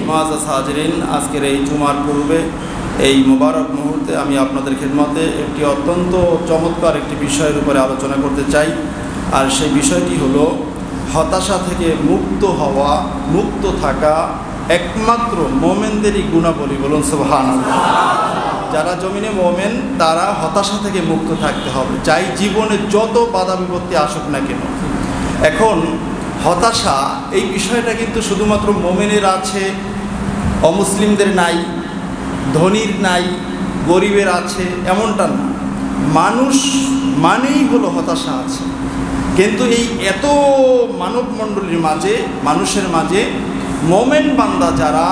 মুআজ্জাজ হাজিরিন, আজকের এই জুমার পূর্বে এই মোবারক মুহূর্তে আমি আপনাদের খিদমতে একটি অত্যন্ত চমৎকার একটি বিষয়ের উপরে আলোচনা করতে চাই। আর সেই বিষয়টি হলো হতাশা থেকে মুক্ত হওয়া, মুক্ত থাকা একমাত্র মোমেনদেরই গুণাবলী। বলুন সুবহানাল্লাহ। যারা জমিনে মোমেন তারা হতাশা থেকে মুক্ত থাকতে হবে, চাই জীবনে যত বাধা বিপত্তি আসুক না কেন। এখন হতাশা এই বিষয়টা কিন্তু শুধুমাত্র মোমেনের আছে, অমুসলিমদের নাই, ধনীর নাই, গরিবের আছে, এমনটা না। মানুষ মানেই হলো হতাশা আছে। কিন্তু এই এত মানবমণ্ডলীর মাঝে, মানুষের মাঝে মোমেন বান্দা যারা,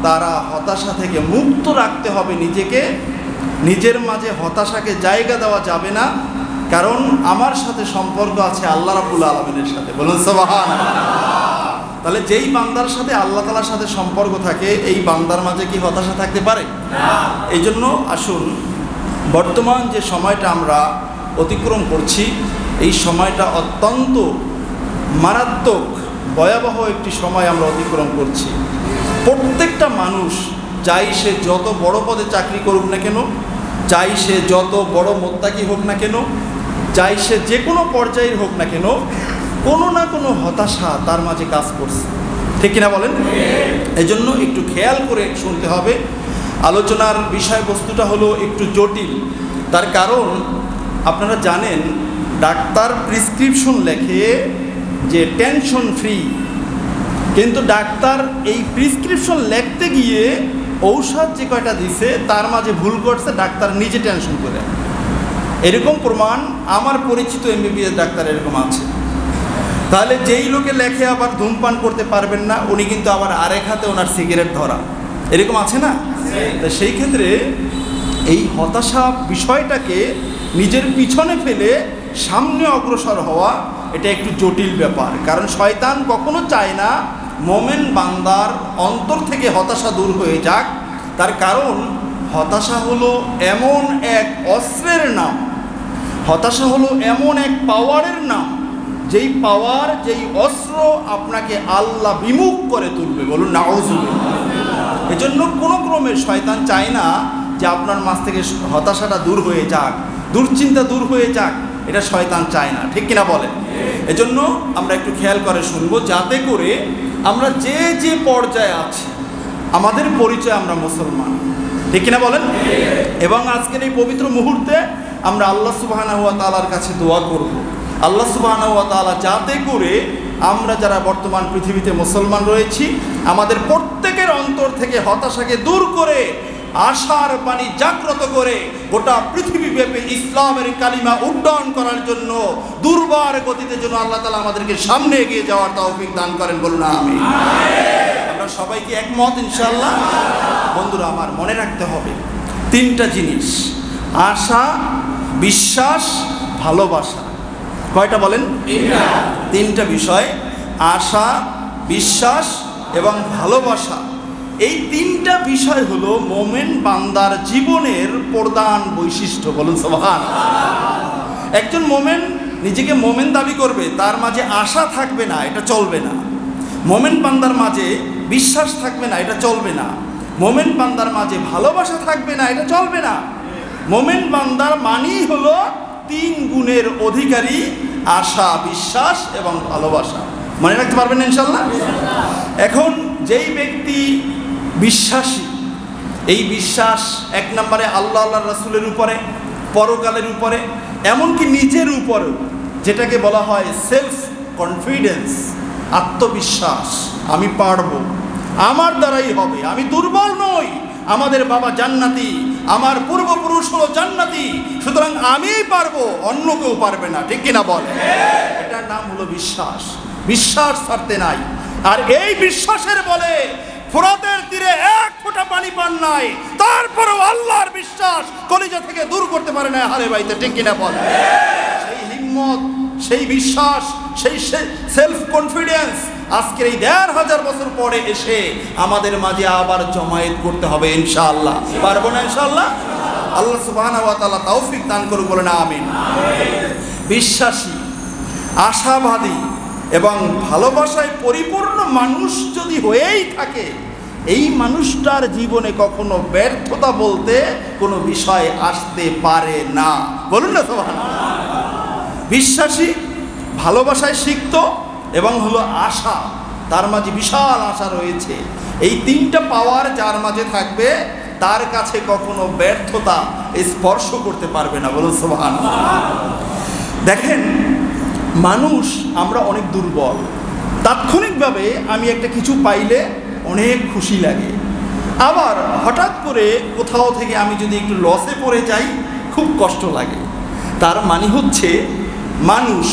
তারা হতাশা থেকে মুক্ত রাখতে হবে নিজেকে। নিজের মাঝে হতাশাকে জায়গা দেওয়া যাবে না, কারণ আমার সাথে সম্পর্ক আছে আল্লাহ রাব্বুল আলামিনের সাথে। বলুন সুবহানাল্লাহ। তাহলে যেই বান্দার সাথে আল্লাহ তাআলার সাথে সম্পর্ক থাকে, এই বান্দার মাঝে কি হতাশা থাকতে পারে? এই জন্য আসুন, বর্তমান যে সময়টা আমরা অতিক্রম করছি, এই সময়টা অত্যন্ত মারাত্মক ভয়াবহ একটি সময় আমরা অতিক্রম করছি। প্রত্যেকটা মানুষ, চাই সে যত বড় পদে চাকরি করুক না কেন, চাই সে যত বড় মোত্তাকি হোক না কেন, চাই সে যে কোনো পর্যায়ের হোক না কেন, কোনো না কোনো হতাশা তার মাঝে কাজ করছে। ঠিক কিনা বলেন? এই জন্য একটু খেয়াল করে শুনতে হবে। আলোচনার বিষয়বস্তুটা হলো একটু জটিল। তার কারণ আপনারা জানেন, ডাক্তার প্রেসক্রিপশন লেখে যে টেনশন ফ্রি, কিন্তু ডাক্তার এই প্রেসক্রিপশন লিখতে গিয়ে ঔষধ যে কয়টা দিছে তার মাঝে ভুল করছে, ডাক্তার নিজে টেনশন করে। এরকম প্রমাণ আমার পরিচিত এমবিবিএস ডাক্তার এরকম আছে। তাহলে যেই লোকে লেখে আবার ধূমপান করতে পারবেন না, উনি কিন্তু আবার আরেক হাতে ওনার সিগারেট ধরা, এরকম আছে না? তা সেই ক্ষেত্রে এই হতাশা বিষয়টাকে নিজের পিছনে ফেলে সামনে অগ্রসর হওয়া, এটা একটু জটিল ব্যাপার। কারণ শয়তান কখনো চায় না মোমেন বান্দার অন্তর থেকে হতাশা দূর হয়ে যাক। তার কারণ হতাশা হলো এমন এক অস্ত্রের নাম, হতাশা হলো এমন এক পাওয়ারের নাম, যেই পাওয়ার, যেই অস্ত্র আপনাকে আল্লাহ বিমুখ করে তুলবে। বলুন নাউযুবিল্লাহ। এজন্য কোনো ক্রমে শয়তান চায় না যে আপনার মাঝ থেকে হতাশাটা দূর হয়ে যাক, দুশ্চিন্তা দূর হয়ে যাক, এটা শয়তান চায় না। ঠিক কিনা বলেন? এজন্য আমরা একটু খেয়াল করে শুনবো, যাতে করে আমরা যে যে পর্যায়ে আছি, আমাদের পরিচয় আমরা মুসলমান। ঠিক কিনা বলেন? এবং আজকের এই পবিত্র মুহূর্তে আমরা আল্লাহ সুবহানাহু ওয়া তাআলার কাছে দোয়া করব, আল্লাহ সুবহানাহু ওয়া তাআলা যাতে করে আমরা যারা বর্তমান পৃথিবীতে মুসলমান রয়েছি, আমাদের প্রত্যেকের অন্তর থেকে হতাশাকে দূর করে আশার বাণী জাগ্রত করে গোটা পৃথিবীব্যাপী ইসলামের কালিমা উড্ডয়ন করার জন্য দুর্বার গতিতে যেন আল্লাহ তাআলা আমাদেরকে সামনে এগিয়ে যাওয়ার তৌফিক দান করেন। বলুন আমিন। আমরা সবাই কি একমত ইনশাআল্লাহ? বন্ধুরা আমার, মনে রাখতে হবে তিনটা জিনিস: আশা, বিশ্বাস, ভালোবাসা। কয়টা বলেন? তিনটা বিষয়: আশা, বিশ্বাস এবং ভালোবাসা। এই তিনটা বিষয় হলো মোমেন বান্দার জীবনের প্রধান বৈশিষ্ট্য। বলুন সুবহানাল্লাহ। একজন মোমেন নিজেকে মোমেন দাবি করবে, তার মাঝে আশা থাকবে না, এটা চলবে না। মোমেন বান্দার মাঝে বিশ্বাস থাকবে না, এটা চলবে না। মোমেন বান্দার মাঝে ভালোবাসা থাকবে না, এটা চলবে না। মোমেন বান্দার মানেই হলো তিন গুণের অধিকারী: আশা, বিশ্বাস এবং ভালোবাসা। মনে রাখতে পারবেন ইনশাআল্লাহ? এখন যেই ব্যক্তি বিশ্বাসী, এই বিশ্বাস এক নম্বরে আল্লাহ, আল্লাহ রাসূলের উপরে, পরকালের উপরে, এমনকি নিজের উপরেও, যেটাকে বলা হয় সেলফ কনফিডেন্স, আত্মবিশ্বাস। আমি পারবো, আমার দ্বারাই হবে, আমি দুর্বল নই, আমাদের বাবা জান্নাতি, আমার পূর্বপুরুষ হলো জান্নাতি, সুতরাং আমিই পারবো, অন্য কেউ পারবে না। ঠিক কিনা বল? এটার নাম হলো বিশ্বাস। বিশ্বাস ছাড়তে নাই। আর এই বিশ্বাসের বলে ফোরাতের তীরে এক ফোঁটা পানি পান নাই, তারপরেও আল্লাহর বিশ্বাস কলিজা থেকে দূর করতে পারে না হারে বাইতে। ঠিক কিনা বল? সেই হিম্মত, সেই বিশ্বাস, সেই সেলফ কনফিডেন্স আজকের এই ১৫০০ বছর পরে এসে আমাদের মাঝে আবার জমায়েত করতে হবে ইনশাআল্লাহ। পারবো না ইনশাআল্লাহ? আল্লাহ সুবহানাহু ওয়া তাআলা তৌফিক দান করুন। বলেন আমিন। বিশ্বাসী, আশাবাদী এবং ভালোবাসায় পরিপূর্ণ মানুষ যদি হয়েই থাকে, এই মানুষটার জীবনে কখনো ব্যর্থতা বলতে কোনো বিষয় আসতে পারে না। বলুন না সুবহানাল্লাহ। বিশ্বাসী, ভালোবাসায় সিক্ত এবং হলো আশা, তার মাঝে বিশাল আশা রয়েছে। এই তিনটা পাওয়ার যার মাঝে থাকবে তার কাছে কখনো ব্যর্থতা স্পর্শ করতে পারবে না। বলুন সুবহানাল্লাহ। দেখেন, মানুষ আমরা অনেক দুর্বল। তাৎক্ষণিকভাবে আমি একটা কিছু পাইলে অনেক খুশি লাগে, আবার হঠাৎ করে কোথাও থেকে আমি যদি একটু লসে পড়ে যাই খুব কষ্ট লাগে। তার মানে হচ্ছে মানুষ,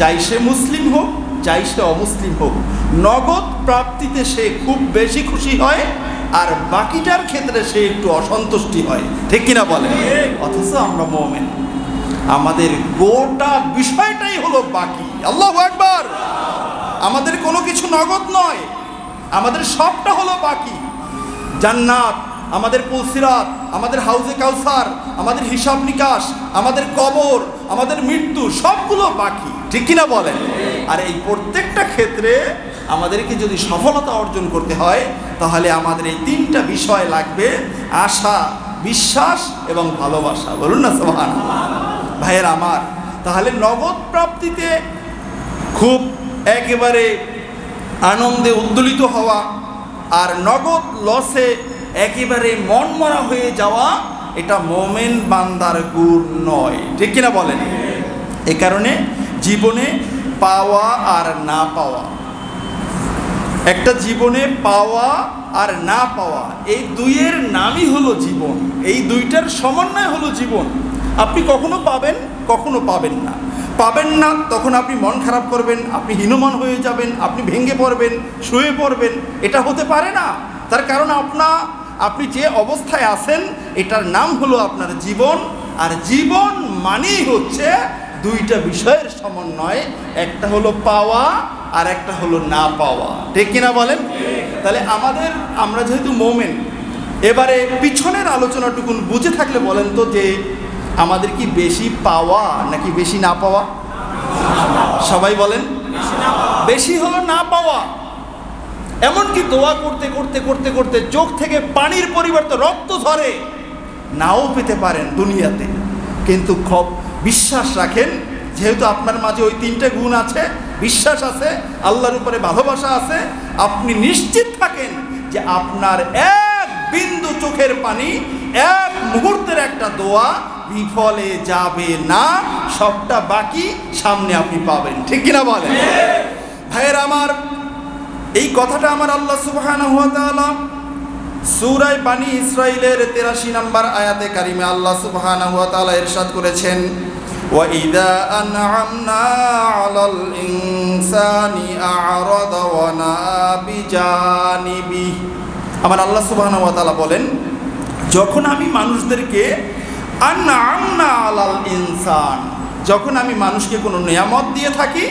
চাই সে মুসলিম হোক চাই সে অমুসলিম হোক, নগদ প্রাপ্তিতে সে খুব বেশি খুশি হয়, আর বাকিটার ক্ষেত্রে সে একটু অসন্তুষ্টি হয়। ঠিক কিনা বলেন? অথচ আমরা মুমিন, আমাদের গোটা বিষয়টাই হলো বাকি। আল্লাহু আকবার। আমাদের কোনো কিছু নগদ নয়, আমাদের সবটা হলো বাকি। জান্নাত, আমাদের পুলসিরাত, আমাদের হাউজে কাউসার, আমাদের হিসাব নিকাশ, আমাদের কবর, আমাদের মৃত্যু, সবগুলো বাকি। ঠিক কিনা বলেন? আর এই প্রত্যেকটা ক্ষেত্রে আমাদেরকে যদি সফলতা অর্জন করতে হয় তাহলে আমাদের এই তিনটা বিষয় লাগবে: আশা, বিশ্বাস এবং ভালোবাসা। বলুন না সুবহানাল্লাহ। ভাইয়ের আমার, তাহলে নগদ প্রাপ্তিতে খুব একেবারে আনন্দে উদ্দোলিত হওয়া আর নগদ লসে একেবারে মনমরা হয়ে যাওয়া, এটা মুমিন বান্দার গুণ নয়। ঠিক কিনা বলেন? এই কারণে জীবনে পাওয়া আর না পাওয়া, একটা জীবনে পাওয়া আর না পাওয়া, এই দুইয়ের নামই হলো জীবন। এই দুইটার সমন্বয় হলো জীবন। আপনি কখনো পাবেন, কখনো পাবেন না। পাবেন না তখন আপনি মন খারাপ করবেন, আপনি হীনমন হয়ে যাবেন, আপনি ভেঙে পড়বেন, শুয়ে পড়বেন। এটা হতে পারে না। তার কারণ আপনি যে অবস্থায় আছেন এটার নাম হলো আপনার জীবন। আর জীবন মানেই হচ্ছে দুইটা বিষয়ের সমন্বয়, একটা হলো পাওয়া আর একটা হলো না পাওয়া। ঠিক কিনা বলেন? তাহলে আমরা যেহেতু মুমিন, এবারে পিছনের আলোচনাটুকুন বুঝে থাকলে বলেন তো যে আমাদের কি বেশি পাওয়া নাকি বেশি না পাওয়া? সবাই বলেন বেশি হলো না পাওয়া। এমনকি দোয়া করতে করতে করতে করতে চোখ থেকে পানির পরিবর্তে রক্ত ঝরে, নাও পেতে পারেন দুনিয়াতে, কিন্তু খুব বিশ্বাস রাখেন, যেহেতু আপনার মাঝে ওই তিনটে গুণ আছে, বিশ্বাস আছে, আল্লাহর উপরে ভালোবাসা আছে, আপনি নিশ্চিত থাকেন যে আপনার এক বিন্দু চোখের পানি, এক মুহূর্তের একটা দোয়া বিফলে যাবে না। সবটা বাকি সামনে আপনি পাবেন। ঠিক কিনা বলেন? ভাইয়ের আমার, এই কথাটা আমার আল্লাহ সুবহানাহু ওয়া তাআলা সূরা বানী ইসরাঈলের ৮৩ নম্বর আয়াতে কারিমে আল্লাহ সুবহানাহু ওয়া তাআলা ইরশাদ করেছেন, ওয়া ইযা আন'আমনা 'আলাল ইনসানি আ'রাদা ওয়া নাআ বিজানিবিহি। আমার আল্লাহ সুবহানাহু ওয়া তাআলা বলেন, যখন আমি মানুষদেরকে আন'আমনা 'আলাল ইনসান, যখন আমি মানুষকে কোনো নিয়ামত দিয়ে থাকি,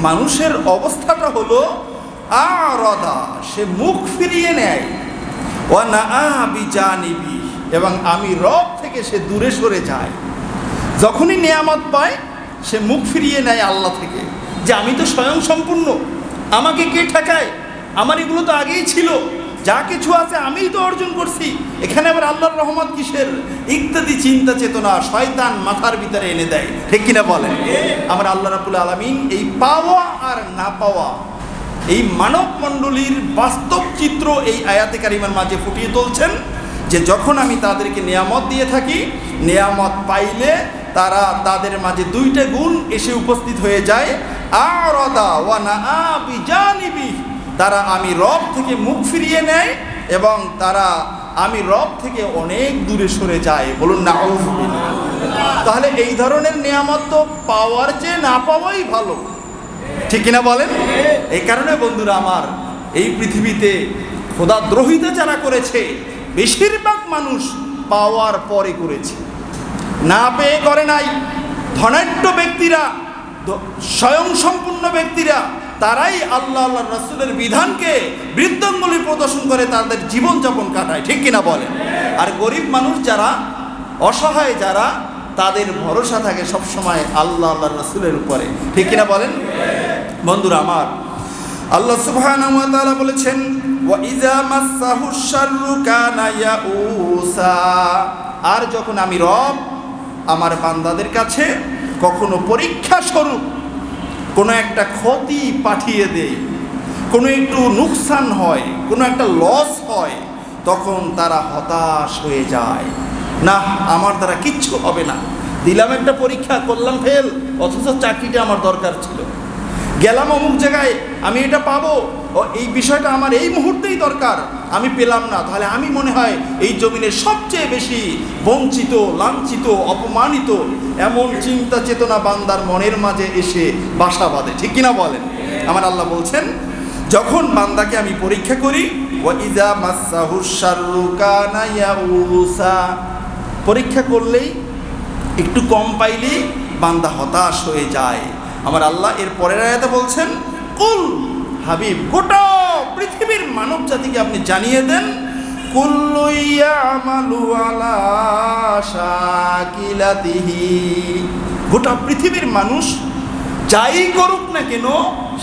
মানুষের অবস্থাটা হলো আ'রাদা, সে মুখ ফিরিয়ে নেয়, ওয়া নাআ বিজানিবি, এবং আমি রব থেকে সে দূরে সরে যায়। যখনই নিয়ামত পায় সে মুখ ফিরিয়ে নেয় আল্লাহ থেকে, যে আমি তো স্বয়ং সম্পূর্ণ, আমাকে কে ঠেকায়, আমার এগুলো তো আগেই ছিল, যা কিছু আছে আমিই তো অর্জন করছি, এখানে আবার আল্লাহর রহমত কিসের, ইত্যাদি চিন্তা চেতনা শয়তান মাথার ভিতরে এনে দেয়। ঠিক কিনা বলেন? আমার আল্লাহ রাব্বুল আলামিন এই পাওয়া আর না পাওয়া, এই মানব মণ্ডলীর বাস্তব চিত্র এই আয়াতে কারিমার মাঝে ফুটিয়ে তুলছেন, যে যখন আমি তাদেরকে নিয়ামত দিয়ে থাকি, নিয়ামত পাইলে তাদের মাঝে দুইটা গুণ এসে উপস্থিত হয়ে যায়, আ'রাদা ওয়া নাআ বিজানিবি, তারা আমি রব থেকে মুখ ফিরিয়ে নেয় এবং তারা আমি রব থেকে অনেক দূরে সরে যায়। বলুন নাউযুবিল্লাহ। তাহলে এই ধরনের নিয়ামত তো পাওয়ার চেয়ে না পাওয়াই ভালো। ঠিক কিনা বলেন? এই কারণে বন্ধুরা আমার, এই পৃথিবীতে খোদাদ্রোহিতা যারা করেছে বেশিরভাগ মানুষ পাওয়ার পরে করেছে, না পেয়ে করে নাই। ধনাঢ্য ব্যক্তিরা, স্বয়ং সম্পূর্ণ ব্যক্তিরা, তারাই আল্লাহ রাসূলের বিধানকে বৃদ্ধাঙ্গুলি প্রদর্শন করে তাদের জীবনযাপন কাটায়। ঠিক কিনা বলেন? আর গরিব মানুষ যারা, অসহায় যারা, তাদের ভরসা থাকে সবসময় আল্লাহ রাসূলের উপরে। ঠিক কিনা বলেন? বন্ধুরা আমার, আল্লাহ সুবহানাহু ওয়া তাআলা বলেছেন, ওয়া ইযা মাসসাহুশ শাররু কানা ইয়াউসা, আর যখন আমি রব আমার বান্দাদের কাছে কখনো পরীক্ষা স্বরূপ কোনো একটা ক্ষতি পাঠিয়ে দেয়, কোনো একটু নুকসান হয়, কোনো একটা লস হয়, তখন তারা হতাশ হয়ে যায়, না আমার দ্বারা কিচ্ছু হবে না, দিলাম একটা পরীক্ষা করলাম ফেল, অথচ চাকরিটা আমার দরকার ছিল, গেলাম অমুক জায়গায় আমি এটা পাবো, ও এই বিষয়টা আমার এই মুহূর্তেই দরকার, আমি পেলাম না, তাহলে আমি মনে হয় এই জমিনের সবচেয়ে বেশি বঞ্চিত, লাঞ্ছিত, অপমানিত, এমন চিন্তা চেতনা বান্দার মনের মাঝে এসে বাসা বাঁধে, ঠিক কিনা বলেন? আমার আল্লাহ বলছেন যখন বান্দাকে আমি পরীক্ষা করি, ওয়া ইযা মাসসাহুশ শাররু কানা ইয়াউসা, পরীক্ষা করলেই একটু কম পাইলেই বান্দা হতাশ হয়ে যায়। আমার আল্লাহ এর পরের আয়াতে বলছেন, কুল, হাবিব গোটা পৃথিবীর মানব জাতিকে আপনি জানিয়ে দেন, কুল্লু ইয়ামালু আলা শাকিলাতিহি, গোটা পৃথিবীর মানুষ যাই করুক না কেন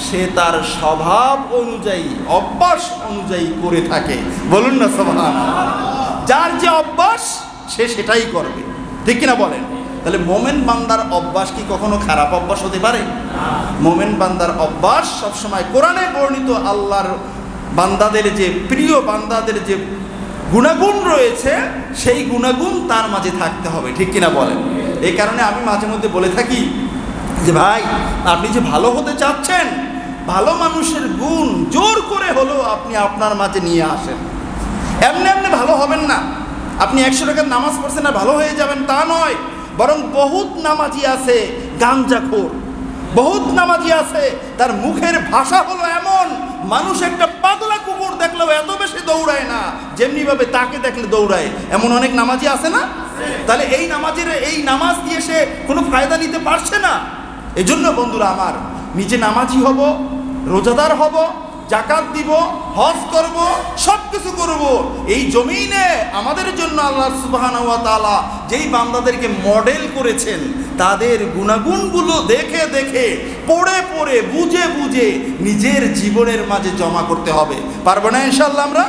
সে তার স্বভাব অনুযায়ী, অভ্যাস অনুযায়ী করে থাকে, বলুন না সুবহানাল্লাহ। যার যে অভ্যাস সে সেটাই করবে, ঠিক কিনা বলেন? তাহলে মোমেন বান্দার অভ্যাস কি কখনো খারাপ অভ্যাস হতে পারে? মোমেন বান্দার অভ্যাস সবসময় কোরআনে বর্ণিত আল্লাহর বান্দাদের যে প্রিয় বান্দাদের যে গুণাগুণ রয়েছে সেই গুণাগুণ তার মাঝে থাকতে হবে, ঠিক কিনা বলেন? এই কারণে আমি মাঝে মধ্যে বলে থাকি যে ভাই আপনি যে ভালো হতে চাচ্ছেন, ভালো মানুষের গুণ জোর করে হলেও আপনি আপনার মাঝে নিয়ে আসেন। এমনি এমনি ভালো হবেন না, আপনি 100 টাকার নামাজ পড়ছেন আর ভালো হয়ে যাবেন তা নয়, বরং বহুত নামাজি আছে গাঞ্জাখোর, বহুত নামাজি আছে তার মুখের ভাষা হলো এমন, মানুষ একটা পাগলা কুকুর দেখলেও এত বেশি দৌড়ায় না যেমনি ভাবে তাকে দেখলে দৌড়ায়, এমন অনেক নামাজি আছে না? তাহলে এই নামাজের এই নামাজ দিয়ে সে কোনো ফায়দা নিতে পারছে না। এই জন্য বন্ধুরা আমার, নিজে নামাজি হব, রোজাদার হব, জাকাত দিব, হজ করব, সব কিছু করব। এই জমিনে আমাদের জন্য আল্লাহ সুবহানাহু ওয়া তাআলা যেই বান্দাদেরকে মডেল করেছেন তাদের গুণাগুণগুলো দেখে দেখে, পড়ে পড়ে, বুঝে বুঝে নিজের জীবনের মাঝে জমা করতে হবে। পারবো না ইনশাআল্লাহ আমরা?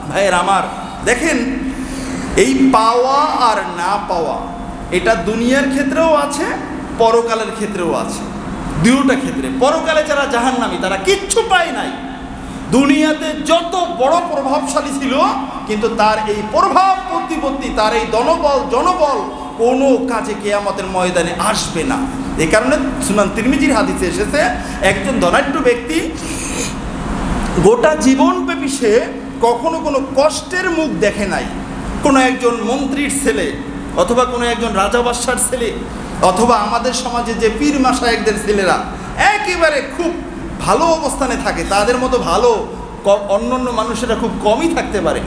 ভাইয়ের আমার, দেখেন এই পাওয়া আর না পাওয়া এটা দুনিয়ার ক্ষেত্রেও আছে, পরকালের ক্ষেত্রেও আছে, দুইটা ক্ষেত্রে। পরকালে যারা জাহান্নামী তারা কিচ্ছু পায় নাই, দুনিয়াতে যত বড় প্রভাবশালী ছিল কিন্তু তার এই প্রভাব প্রতিপত্তি, তার এই জনবল কোনো কাজে কিয়ামতের ময়দানে আসবে না। এই কারণে সুনান তিরমিজির হাদিসে এসেছে একজন ধনাঢ্য ব্যক্তি গোটা জীবনব্যাপী সে কখনো কোনো কষ্টের মুখ দেখে নাই। কোনো একজন মন্ত্রীর ছেলে অথবা কোনো একজন রাজা বাদশার ছেলে অথবা আমাদের সমাজে যে পীর মাশায়েখদের ছেলেরা একেবারে খুব ভালো অবস্থানে থাকে, তাদের মতো ভালো অন্যান্য মানুষেরা খুব কমই থাকতে পারে।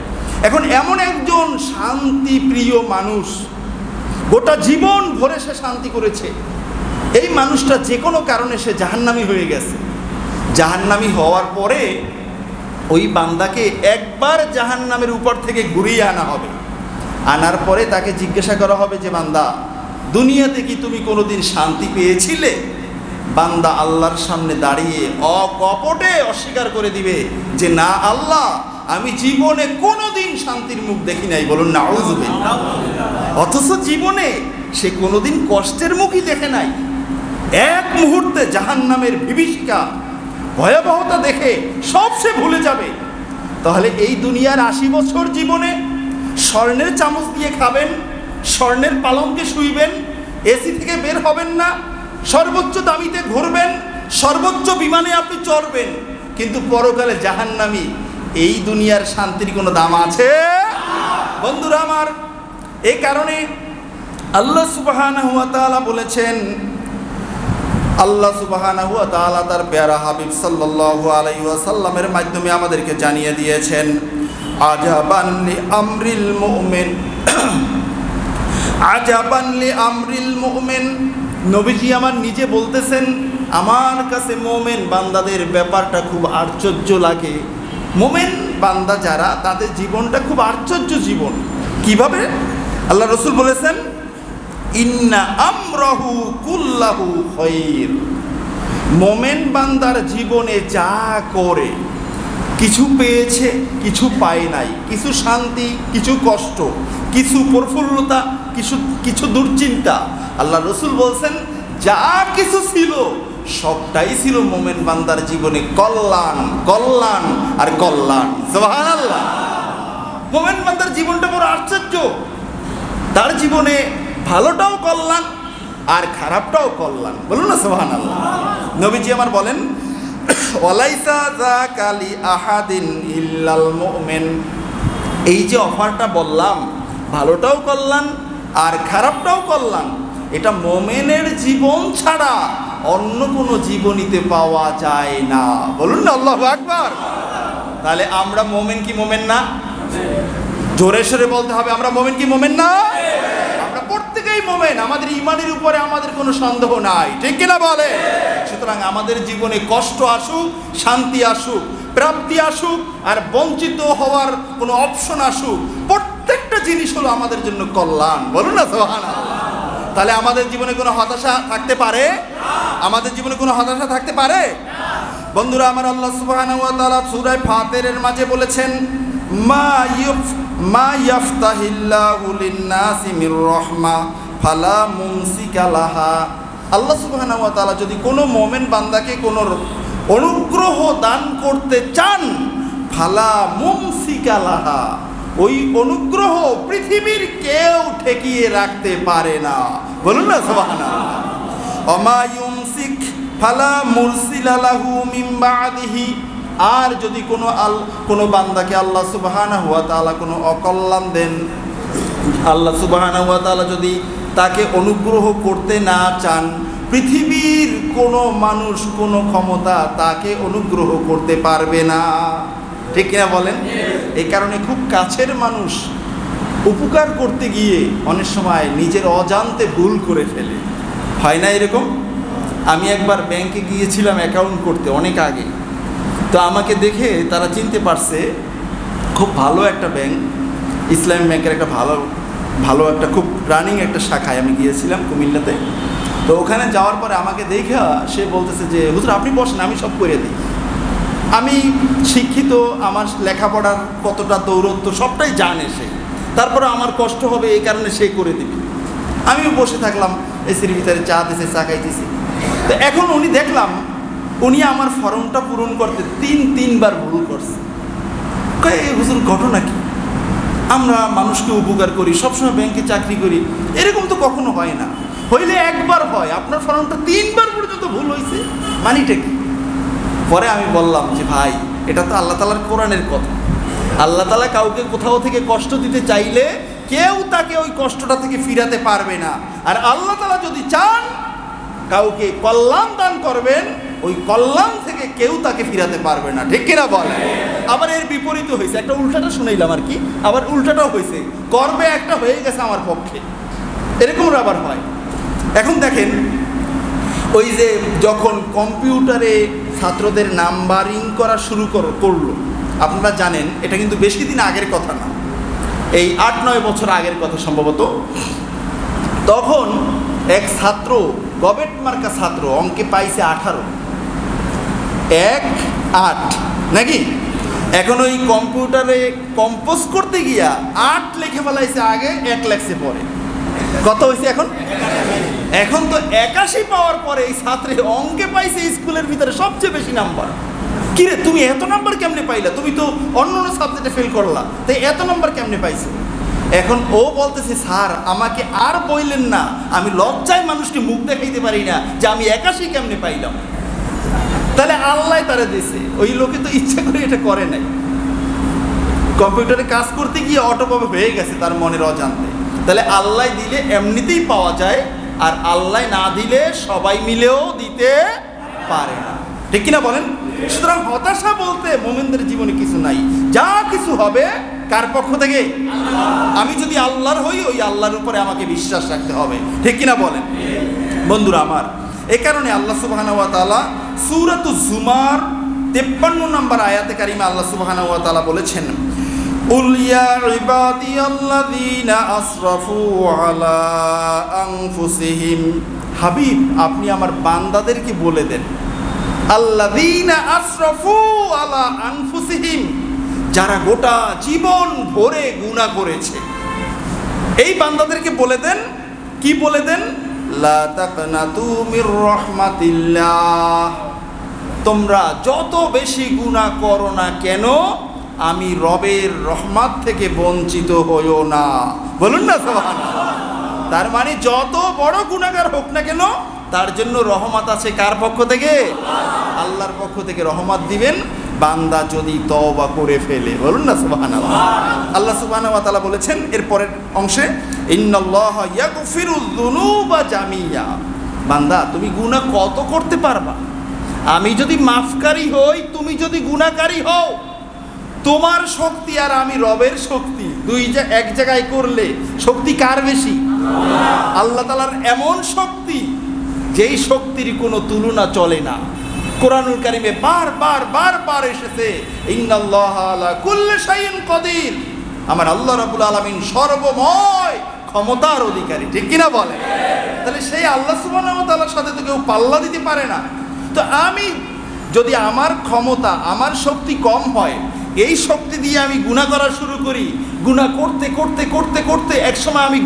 এখন এমন একজন শান্তিপ্রিয় মানুষ, গোটা জীবন ভরে সে শান্তি করেছে, এই মানুষটা যে কোনো কারণে সে জাহান্নামী হয়ে গেছে। জাহান্নামী হওয়ার পরে ওই বান্দাকে একবার জাহান্নামের উপর থেকে ঘুরিয়ে আনা হবে, আনার পরে তাকে জিজ্ঞাসা করা হবে যে বান্দা দুনিয়াতে কি তুমি কোনোদিন শান্তি পেয়েছিলে? বান্দা আল্লাহর সামনে দাঁড়িয়ে অকপটে অস্বীকার করে দিবে যে না আল্লাহ, আমি জীবনে কোনোদিন শান্তির মুখ দেখি নাই। বলুন নাউযুবিল্লাহ। অথচ জীবনে সে কোনোদিন কষ্টের মুখই দেখে নাই। এক মুহূর্তে জাহান্নামের বিভীষিকা ভয়াবহতা দেখে সব সে ভুলে যাবে। তাহলে এই দুনিয়ার 80 বছর জীবনে স্বর্ণের চামচ দিয়ে খাবেন, স্বর্ণের পালঙ্কে শুইবেন, এসি থেকে বের হবেন না, সর্বোচ্চ দামিতে ঘুরবেন, সর্বোচ্চ বিমানে আপনি চড়বেন, কিন্তু পরকালে জাহান্নামী। এই দুনিয়ার শান্তির কোনো দাম আছে বন্ধুরা আমার? এই কারণে আল্লাহ সুবহানাহু ওয়া তাআলা বলেছেন, আল্লাহ সুবহানাহু ওয়া তাআলা তার প্যারা হাবিব সাল্লাল্লাহু আলাইহি ওয়াসাল্লামের মাধ্যমে আমাদেরকে জানিয়ে দিয়েছেন, আজাবান লি আমরিল মুমিন, আজাবান লি আমরিল মুমিন। নবীজি আমার নিজে বলতেছেন, আমার কাছে মোমেন বান্দাদের ব্যাপারটা খুব আশ্চর্য লাগে। মোমেন বান্দা যারা, তাদের জীবনটা খুব আশ্চর্য জীবন। কিভাবে? আল্লাহ রসুল বলেছেন, ইন্না আমরাহু কুল্লাহু খায়র। মোমেন বান্দার জীবনে যা করে কিছু পেয়েছে, কিছু পায় নাই, কিছু শান্তি, কিছু কষ্ট, কিছু প্রফুল্লতা, কিছু দুশ্চিন্তা। আল্লাহ রসুল বলছেন যা কিছু ছিল সবটাই ছিল মোমেন বান্দার জীবনে কল্যাণ, কল্যাণ আর কল্যাণ। সুবহানাল্লাহ। মোমেন বান্দার জীবনটা বড় আশ্চর্য। তার জীবনে ভালোটাও কল্যাণ আর খারাপটাও কল্যাণ। বলুন না সুবহানাল্লাহ। নবীজি আমার বলেন ওয়ালাইসা যাকা লি আহাদিন ইল্লাল মুমিন। এই যে অফারটা বললাম, ভালোটাও কল্যাণ আর খারাপটাও কল্যাণ, এটা মোমেনের জীবন ছাড়া অন্য কোনো জীবনীতে পাওয়া যায় না। বলুন না আল্লাহু আকবার। তাহলে আমরা মোমেন কি মোমেন না? জোরে সোরে বলতে হবে, আমরা মোমেন কি মোমেন না? আমরা প্রত্যেকেই মোমেন, আমাদের ইমানের উপরে আমাদের কোনো সন্দেহ নাই, ঠিক কিনা বলে? সুতরাং আমাদের জীবনে কষ্ট আসুক, শান্তি আসুক, প্রাপ্তি আসুক আর বঞ্চিত হওয়ার কোনো অপশন আসুক, প্রত্যেকটা জিনিস হলো আমাদের জন্য কল্যাণ। বলুন না সুবহানাল্লাহ। তাহলে আমাদের জীবনে কোনো হতাশা থাকতে পারে? আমাদের জীবনে কোনো হতাশা থাকতে পারে? বন্ধুরা আমার, আল্লাহ সুবহানাহু ওয়া তাআলা সূরা ফাতিরের মাঝে বলেছেন মা ইয়াফতাহিল্লাহু লিন-নাসি মির রাহমা ফালা মুমসিকা লাহা। আল্লাহ সুবহানাহু ওয়া তাআলা যদি কোনো মুমিন বান্দাকে কোনো অনুগ্রহ দান করতে চান, ফালা মুমসিকা লাহা, ওই অনুগ্রহ পৃথিবীর কেউ ঠেকিয়ে রাখতে পারে না। বলুন না সুবহানাল্লাহ। ওমা ইউমসিক ফালা মুরসিলা লাহু মিন বাদিহি। আর যদি কোনো বান্দাকে আল্লাহ সুবহানাহু ওয়া তাআলা কোনো অকল্যাণ দেন, আল্লাহ সুবহানাহু ওয়া তাআলা যদি তাকে অনুগ্রহ করতে না চান, পৃথিবীর কোনো মানুষ, কোনো ক্ষমতা তাকে অনুগ্রহ করতে পারবে না। ঠিক কিনা বলেন? এই কারণে খুব কাছের মানুষ উপকার করতে গিয়ে অনেক সময় নিজের অজান্তে ভুল করে ফেলে। হয় না এরকম? আমি একবার ব্যাংকে গিয়েছিলাম অ্যাকাউন্ট করতে অনেক আগে। তো আমাকে দেখে তারা চিনতে পারছে, খুব ভালো একটা ব্যাংক, ইসলামী ব্যাংকের একটা ভালো একটা খুব রানিং একটা শাখায় আমি গিয়েছিলাম কুমিল্লাতে। তো ওখানে যাওয়ার পরে আমাকে দেখে সে বলতেছে যে হুজুর আপনি বসেন, আমি সব করে দিই। আমি শিক্ষিত, আমার লেখাপড়ার কতটা দৌরত্ব সবটাই জানে সে, তারপরে আমার কষ্ট হবে এই কারণে সে করে দিবে। আমিও বসে থাকলাম, এসির ভিতরে চা দিয়েছে, চা খাইতেছি। তো এখন উনি দেখলাম উনি আমার ফর্মটা পূরণ করতে তিনবার ভুল করছে। হুজুর ঘটনা কি? আমরা মানুষকে উপকার করি, সবসময় ব্যাংকে চাকরি করি, এরকম তো কখনো হয় না। হইলে একবার হয়, আপনার ফর্মটা 3 বার পর্যন্ত ভুল হয়েছে, মানিটা কি? পরে আমি বললাম যে ভাই, এটা তো আল্লাহ তাআলার কোরআনের কথা। আল্লাহ তাআলা কাউকে কোথাও থেকে কষ্ট দিতে চাইলে কেউ তাকে ওই কষ্টটা থেকে ফিরাতে পারবে না। আর আল্লাহ তাআলা যদি চান কাউকে কল্যাণ দান করবেন, ওই কল্যাণ থেকে কেউ তাকে ফিরাতে পারবে না। ঠিক কিনা বলে? আবার এর বিপরীত হয়েছে, একটা উল্টাটা শুনাইলাম আর কি, আবার উল্টাটাও হয়েছে, করবে একটা হয়ে গেছে আমার পক্ষে, এরকম আবার হয়। এখন দেখেন, ওই যে যখন কম্পিউটারে ছাত্রদের নাম্বারিং করা শুরু করলো, আপনারা জানেন এটা কিন্তু বেশি দিন আগের কথা না, এই 8-9 বছর আগের কথা সম্ভবত। তখন এক ছাত্র, গবেট মার্কা ছাত্র, অঙ্কে পাইছে 18, 1-8 নাকি? এখন ওই কম্পিউটারে কম্পোজ করতে গিয়া 8 লিখে ফেলাইছে আগে, 1 লেখছে পরে। কত হয়েছে এখন? এখন তো 81 পাওয়ার পরে এই ছাত্রী অঙ্কে পাইছে স্কুলের ভিতরে সবচেয়ে বেশি নাম্বার। কিরে তুমি এত নাম্বার কেমনে পাইলা? তুমি তো অন্য সাবজেক্টে ফেল করলা, তাই এত নাম্বার কেমনে পাইছো? এখন ও বলতেছে স্যার আমাকে আর বললেন না, আমি লজ্জায় মানুষকে মুখ দেখাইতে পারি না যে আমি 81 কেমনে পাইলাম। তাহলে আল্লাহ তারা দিয়েছে, ওই লোকে তো ইচ্ছা করে এটা করে নাই, কম্পিউটারে কাজ করতে গিয়ে অটোভাবে হয়ে গেছে তার মনের অজান্তে। তাহলে আল্লাহ দিলে এমনিতেই পাওয়া যায়, আর আল্লাহ না দিলে সবাই মিলেও দিতে পারে না। ঠিক কিনা বলেন? সুতরাং হতাশা বলতে মুমিনদের জীবনে কিছু নাই, যা কিছু হবে কার পক্ষ থেকে? আমি যদি আল্লাহর হই, ওই আল্লাহর উপরে আমাকে বিশ্বাস রাখতে হবে। ঠিক কিনা বলেন? বন্ধুরা আমার, এই কারণে আল্লাহ সুবহানাহু ওয়া তাআলা সূরাতুজ জুমার 53 নম্বর আয়াতে কারিমা আল্লাহ সুবহানাহু ওয়া তাআলা বলেছেন, উল ইয়া ইবাদিয়াল্লাযীনা আসরাফু আলা আনফুসিহিম। হাবিব আপনি আমার বান্দাদেরকে বলে দেন, আল্লাযীনা আসরাফু আলা আনফুসিহিম, যারা গোটা জীবন ভরে গুনাহ করেছে। এই বান্দাদেরকে বলে দেন, কি বলে দেন? লা তাকনাতু মির রাহমাতিল্লাহ, তোমরা যত বেশি গুনাহ করো না কেন আমি রবের রহমত থেকে বঞ্চিত হইও না। বলুন না সুবহানাল্লাহ। তার মানে যত বড় গুনাহগার হোক না কেন তার জন্য রহমত আছে। কার পক্ষ থেকে? আল্লাহর পক্ষ থেকে রহমত দিবেন বান্দা যদি তওবা করে ফেলে। বলুন না সুবহানাল্লাহ। আল্লাহ সুবহানাহু ওয়া তাআলা বলেছেন এর পরের অংশে, ইন্নাল্লাহা ইয়াগফিরুয যুনুবা জামিয়া, বান্দা তুমি গুনাহ কত করতে পারবা? আমি যদি মাফকারী হই, তুমি যদি গুনাহকারী হও, তোমার শক্তি আর আমি রবের শক্তি এক জায়গায় করলে শক্তি কার বেশি? আল্লাহ তাআলার এমন শক্তি যেই শক্তির কোনো তুলনা চলে না। কোরআনুল কারীমে বারবার এসেছে, ইন্নাল্লাহা আলা কুল্লি শাইইন কাদির, আমার আল্লাহ রাব্বুল আলামিন সর্বময় ক্ষমতার অধিকারী। ঠিক কিনা বলে? তাহলে সেই আল্লাহ সুবহানাহু ওয়া তাআলার সাথে তো কেউ পাল্লা দিতে পারে না। তো আমি যদি আমার ক্ষমতা, আমার শক্তি কম হয়, এই শক্তি দিয়ে আমি গুনাহ করা শুরু করি, গুনাহ করতে করতে করতে করতে একসময় আমি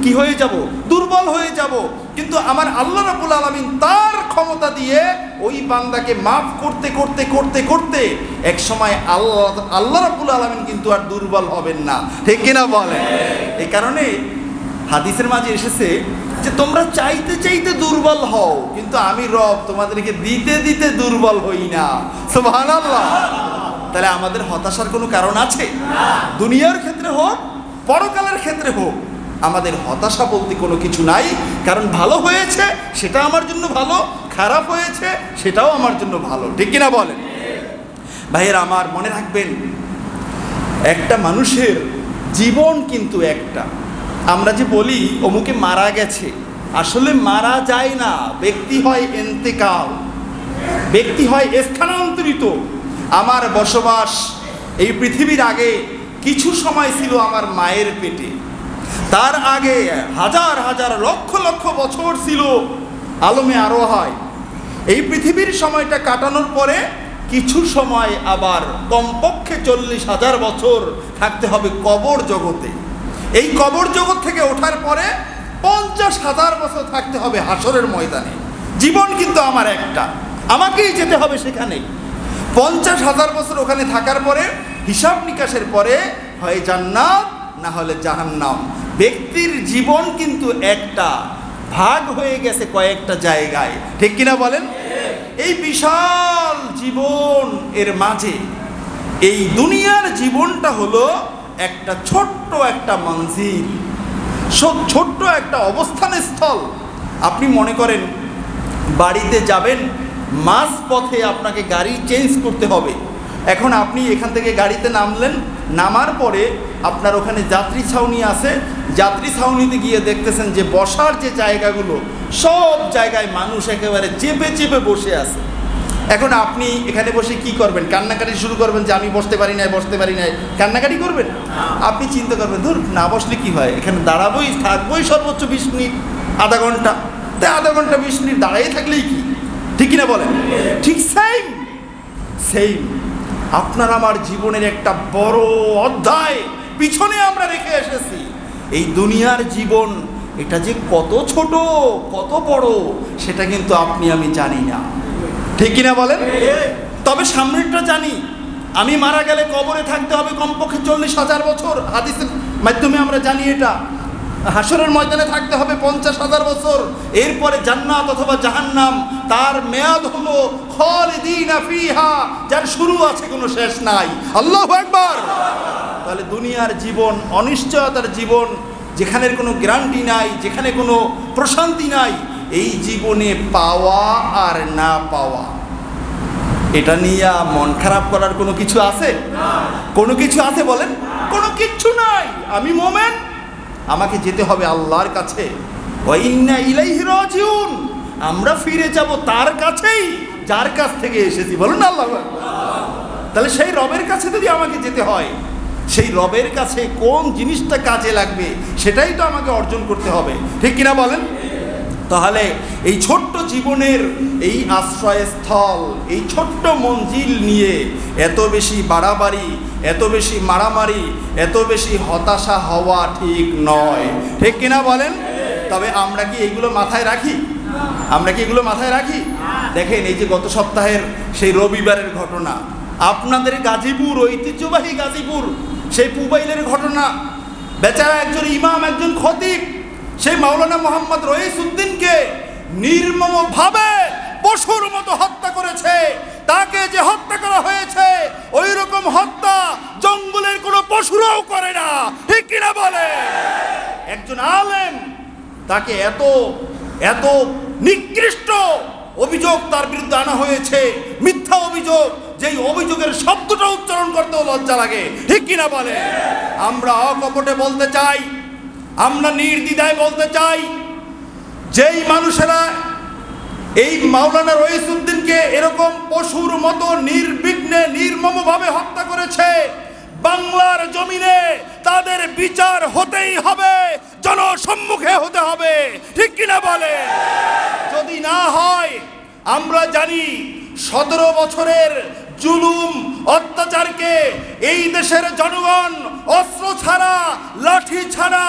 কি হয়ে যাব? দুর্বল হয়ে যাব। কিন্তু আমার আল্লাহ রাব্বুল আলামিন তার ক্ষমতা দিয়ে ওই বান্দাকে মাফ করতে করতে করতে করতে একসময় আল্লাহ রাব্বুল আলামিন কিন্তু আর দুর্বল হবেন না। ঠিক কিনা বলে? এই কারণে হাদিসের মাঝে এসেছে যে তোমরা চাইতে চাইতে দুর্বল হও, কিন্তু আমি রব তোমাদেরকে দিতে দিতে দুর্বল হই না। সুবহানাল্লাহ। তাহলে আমাদের হতাশার কোনো কারণ আছে? দুনিয়ার ক্ষেত্রে হোক, পরকালের ক্ষেত্রে হোক, আমাদের হতাশা বলতে কোনো কিছু নাই। কারণ ভালো হয়েছে সেটা আমার জন্য ভালো, খারাপ হয়েছে সেটাও আমার জন্য ভালো। ঠিক কিনা বলেন? ভাইয়েরা আমার, মনে রাখবেন একটা মানুষের জীবন কিন্তু একটা। আমরা যে বলি অমুকে মারা গেছে, আসলে মারা যায় না, ব্যক্তি হয় ইন্তেকাল, ব্যক্তি হয় স্থানান্তরিত। আমার বসবাস এই পৃথিবীর আগে কিছু সময় ছিল আমার মায়ের পেটে, তার আগে হাজার হাজার লক্ষ লক্ষ বছর ছিল আলমে আরোহায়। এই পৃথিবীর সময়টা কাটানোর পরে কিছু সময় আবার কমপক্ষে 40,000 বছর থাকতে হবে কবর জগতে। এই কবর জগৎ থেকে ওঠার পরে 50,000 বছর থাকতে হবে হাসরের ময়দানে। জীবন কিন্তু আমার একটা, আমাকেই যেতে হবে সেখানে। 50,000 বছর ওখানে থাকার পরে হিসাব নিকাশের পরে হয় জান্নাত না হলে জাহান্নাম। ব্যক্তির জীবন কিন্তু একটা, ভাগ হয়ে গেছে কয়েকটা জায়গায়। ঠিক কিনা বলেন? এই বিশাল জীবন এর মাঝে এই দুনিয়ার জীবনটা হলো একটা ছোট্ট একটা মঞ্জিল, ছোট্ট একটা অবস্থান স্থল। আপনি মনে করেন বাড়িতে যাবেন, মাঝ পথে আপনাকে গাড়ি চেঞ্জ করতে হবে। এখন আপনি এখান থেকে গাড়িতে নামলেন, নামার পরে আপনার ওখানে যাত্রী ছাউনি আছে, যাত্রী ছাউনিতে গিয়ে দেখতেছেন যে বসার যে জায়গাগুলো সব জায়গায় মানুষ একেবারে চেপে চেপে বসে আছে। এখন আপনি এখানে বসে কি করবেন? কান্নাকাটি শুরু করবেন যে আমি বসতে পারি নাই, বসতে পারি নাই, কান্নাকাটি করবেন? আপনি চিন্তা করবেন ধর না বসলে কি হয়, এখানে দাঁড়াবোই, থাকবোই সর্বোচ্চ 20 মিনিট, আধা ঘন্টা, তাই আধা ঘন্টা 20 মিনিট দাঁড়াই থাকলেই কি? ঠিক কিনা বলেন? ঠিক সেম আপনার আমার জীবনের একটা বড় অধ্যায় পিছনে আমরা রেখে এসেছি। এই দুনিয়ার জীবন এটা যে কত ছোট কত বড় সেটা কিন্তু আপনি আমি জানি না। ঠিক কিনা বলেন? তবে সামনেরটা জানি, আমি মারা গেলে কবরে থাকতে হবে কমপক্ষে 40,000 বছর। হাদিসের মাধ্যমে আমরা জানি এটা। হাসরের ময়দানে থাকতে হবে 50,000 বছর। এরপরে জান্নাত অথবা জাহান্নাম, তার মেয়াদ হলো খালিদিনা ফিহা, যার শুরু আছে কোনো শেষ নাই। আল্লাহু আকবার। তাহলে দুনিয়ার জীবন অনিশ্চয়তার জীবন, যেখানের কোনো গ্যারান্টি নাই, যেখানে কোনো প্রশান্তি নাই। এই জীবনে পাওয়া আর না পাওয়া, এটা নিয়ে মন খারাপ করার কোনো কিছু আছে? কোনো কিছু আছে বলেন? কোনো কিচ্ছু নাই। আমি মোমেন, আমাকে যেতে হবে আল্লাহর কাছে। ওয়া ইন্না ইলাইহি রাজিউন, আমরা ফিরে যাব তার কাছেই যার কাছ থেকে এসেছি। বলুন না আল্লাহু আকবার। তাহলে সেই রবের কাছে যদি আমাকে যেতে হয়, সেই রবের কাছে কোন জিনিসটা কাজে লাগবে সেটাই তো আমাকে অর্জন করতে হবে। ঠিক কিনা বলেন? তাহলে এই ছোট্ট জীবনের এই আশ্রয়স্থল, এই ছোট্ট মঞ্জিল নিয়ে এত বেশি বাড়াবাড়ি, এত বেশি মারামারি, এত বেশি হতাশা হওয়া ঠিক নয়। ঠিক কিনা বলেন? তবে আমরা কি এইগুলো মাথায় রাখি? আমরা কি এগুলো মাথায় রাখি? দেখেন, এই যে গত সপ্তাহের সেই রবিবারের ঘটনা, আপনাদের গাজীপুর, ঐতিহ্যবাহী গাজীপুর, সেই পুবাইলের ঘটনা, বেচারা একজন ইমাম, একজন খতিব, সেই মাওলানা মোহাম্মদ রইসউদ্দিনকে নির্মমভাবে পশুর মতো হত্যা করেছে। তাকে যে হত্যা করা হয়েছে, ওই রকম হত্যা জঙ্গলের কোনো পশুরাও করে না। ঠিক কিনা বলে? একজন আলেম, তাকে এত এত নিকৃষ্ট অভিযোগ তার বিরুদ্ধে আনা হয়েছে, মিথ্যা অভিযোগ, যেই অভিযোগের শব্দটা উচ্চারণ করতেও লজ্জা লাগে। ঠিক কিনা বলে? আমরা অকপটে বলতে চাই, আমরা নির্দ্বিধায় বলতে চাই, যেই মানুষেরা এই মাওলানা রইসউদ্দিনকে এরকম পশুর মতো নির্বিঘ্নে নির্মমভাবে হত্যা করেছে, বাংলার জমিনে তাদের বিচার হতেই হবে, জনসম্মুখে হতে হবে। ঠিক কিনা বলে? যদি না হয়, আমরা জানি 17 বছরের জুলুম অত্যাচারকে এই দেশের জনগণ অস্ত্র ছাড়া, লাঠি ছাড়া,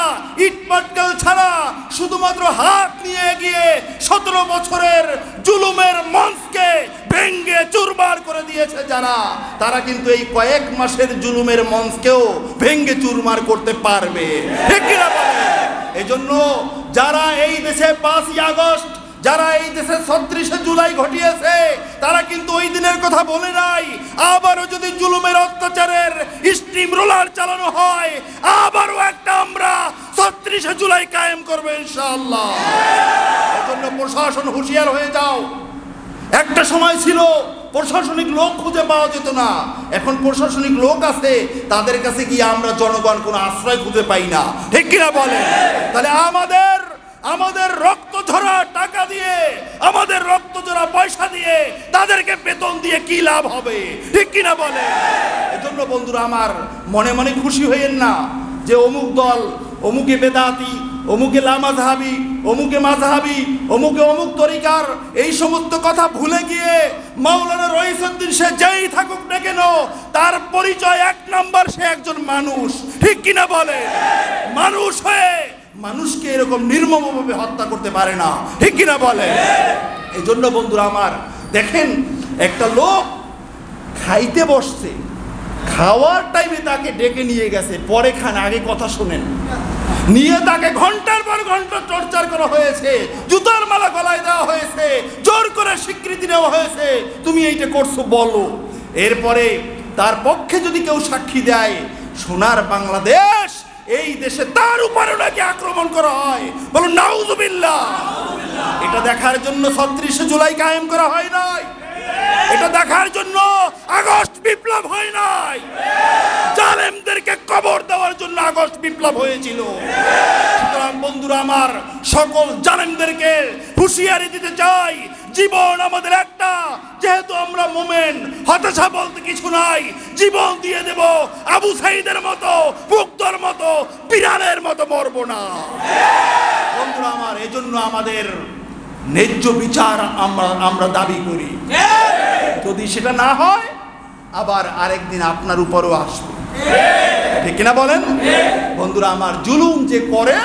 ইটপাটকেল ছাড়া শুধুমাত্র হাত নিয়ে গিয়ে 17 বছরের জুলুমের মঞ্চকে ভেঙ্গে চুরমার করে দিয়েছে যারা, তারা কিন্তু এই কয়েক মাসের জুলুমের মঞ্চকেও ভেঙ্গে চুরমার করতে পারবে। ঠিক কিনা বলে? এজন্য যারা এই দেশে 5ই আগস্ট, যারা এই দেশে 36শে জুলাই ঘটিয়েছে, তারা কিন্তু ওই দিনের কথা বলে নাই। আবারও যদি জুলুমের অত্যাচারের স্টিম রোলার চালানো হয়, আবারও একটা আমরা 36শে জুলাই কায়েম করবো ইনশাআল্লাহ। এজন্য প্রশাসন হুঁশিয়ার হয়ে যাও। একটা সময় ছিল প্রশাসনিক লোক খুঁজে পাওয়া যেত না, এখন প্রশাসনিক লোক আছে, তাদের কাছে গিয়ে আমরা জনগণ কোনো আশ্রয় খুঁজে পাই না। ঠিক কিনা বলে? তাহলে আমাদের রক্ত ঝরা টাকা দিয়ে, আমাদের রক্ত ঝরা পয়সা দিয়ে তাদেরকে বেতন দিয়ে কি লাভ হবে? ঠিক কিনা বলে? এজন্য বন্ধুরা আমার, মনে মনে খুশি হইয়েন না যে অমুক দল, অমুকে বেদাতি, অমুকে লামাযহাবি, অমুকে মাযহাবি, অমুকে অমুক তরিকার, এই সমস্ত কথা ভুলে গিয়ে মাওলানা রইসউদ্দিন সে যেই থাকুক না কেন, তার পরিচয় 1 নাম্বার, সে একজন মানুষ। ঠিক কিনা বলে? মানুষ হয়ে মানুষকে এরকম নির্মমভাবে হত্যা করতে পারে না। ঠিক কিনা বলে? এই জন্য বন্ধুরা আমার, দেখেন, একটা লোক খাইতে বসছে, খাওয়ার টাইমে তাকে ডেকে নিয়ে গেছে, পরে খান, আগে কথা শোনেন, নিয়ে তাকে ঘন্টার পর ঘন্টা টর্চার করা হয়েছে, জুতার মালা গলায় দেওয়া হয়েছে, জোর করে স্বীকৃতি দেওয়া হয়েছে, তুমি এইটা করছো বলো। এরপরে তার পক্ষে যদি কেউ সাক্ষী দেয়, সোনার বাংলাদেশ, এই দেশে তার উপরে নাকি আক্রমণ করা হয়, বলো নাউজুবিল্লাহ। এটা দেখার জন্য 36শে জুলাই কায়েম করা হয় নাই, এটা দেখার জন্য আগস্ট বিপ্লব হয় নাই, জালেমদেরকে কবর দেওয়ার জন্য আগস্ট বিপ্লব হয়েছিল। সুতরাং বন্ধুরা আমার, সকল জালেমদেরকে হুঁশিয়ারি দিতে চাই, জীবন আমাদের একটা, যেহেতু আমরা মোমেন, হতাশা বলতে কিছু নাই, জীবন দিয়ে দেব, আবু সাঈদের মতো, মুগ্ধর মতো, বিড়ালের মতো মরব না। বন্ধুরা আমার, এজন্য আমাদের ন্যায্য বিচার আমরা দাবি করি। যদি সেটা না হয়, আবার আরেকদিন আপনার উপরও আসবে। ঠিক কিনা বলেন? বন্ধুরা আমার, জুলুম যে করে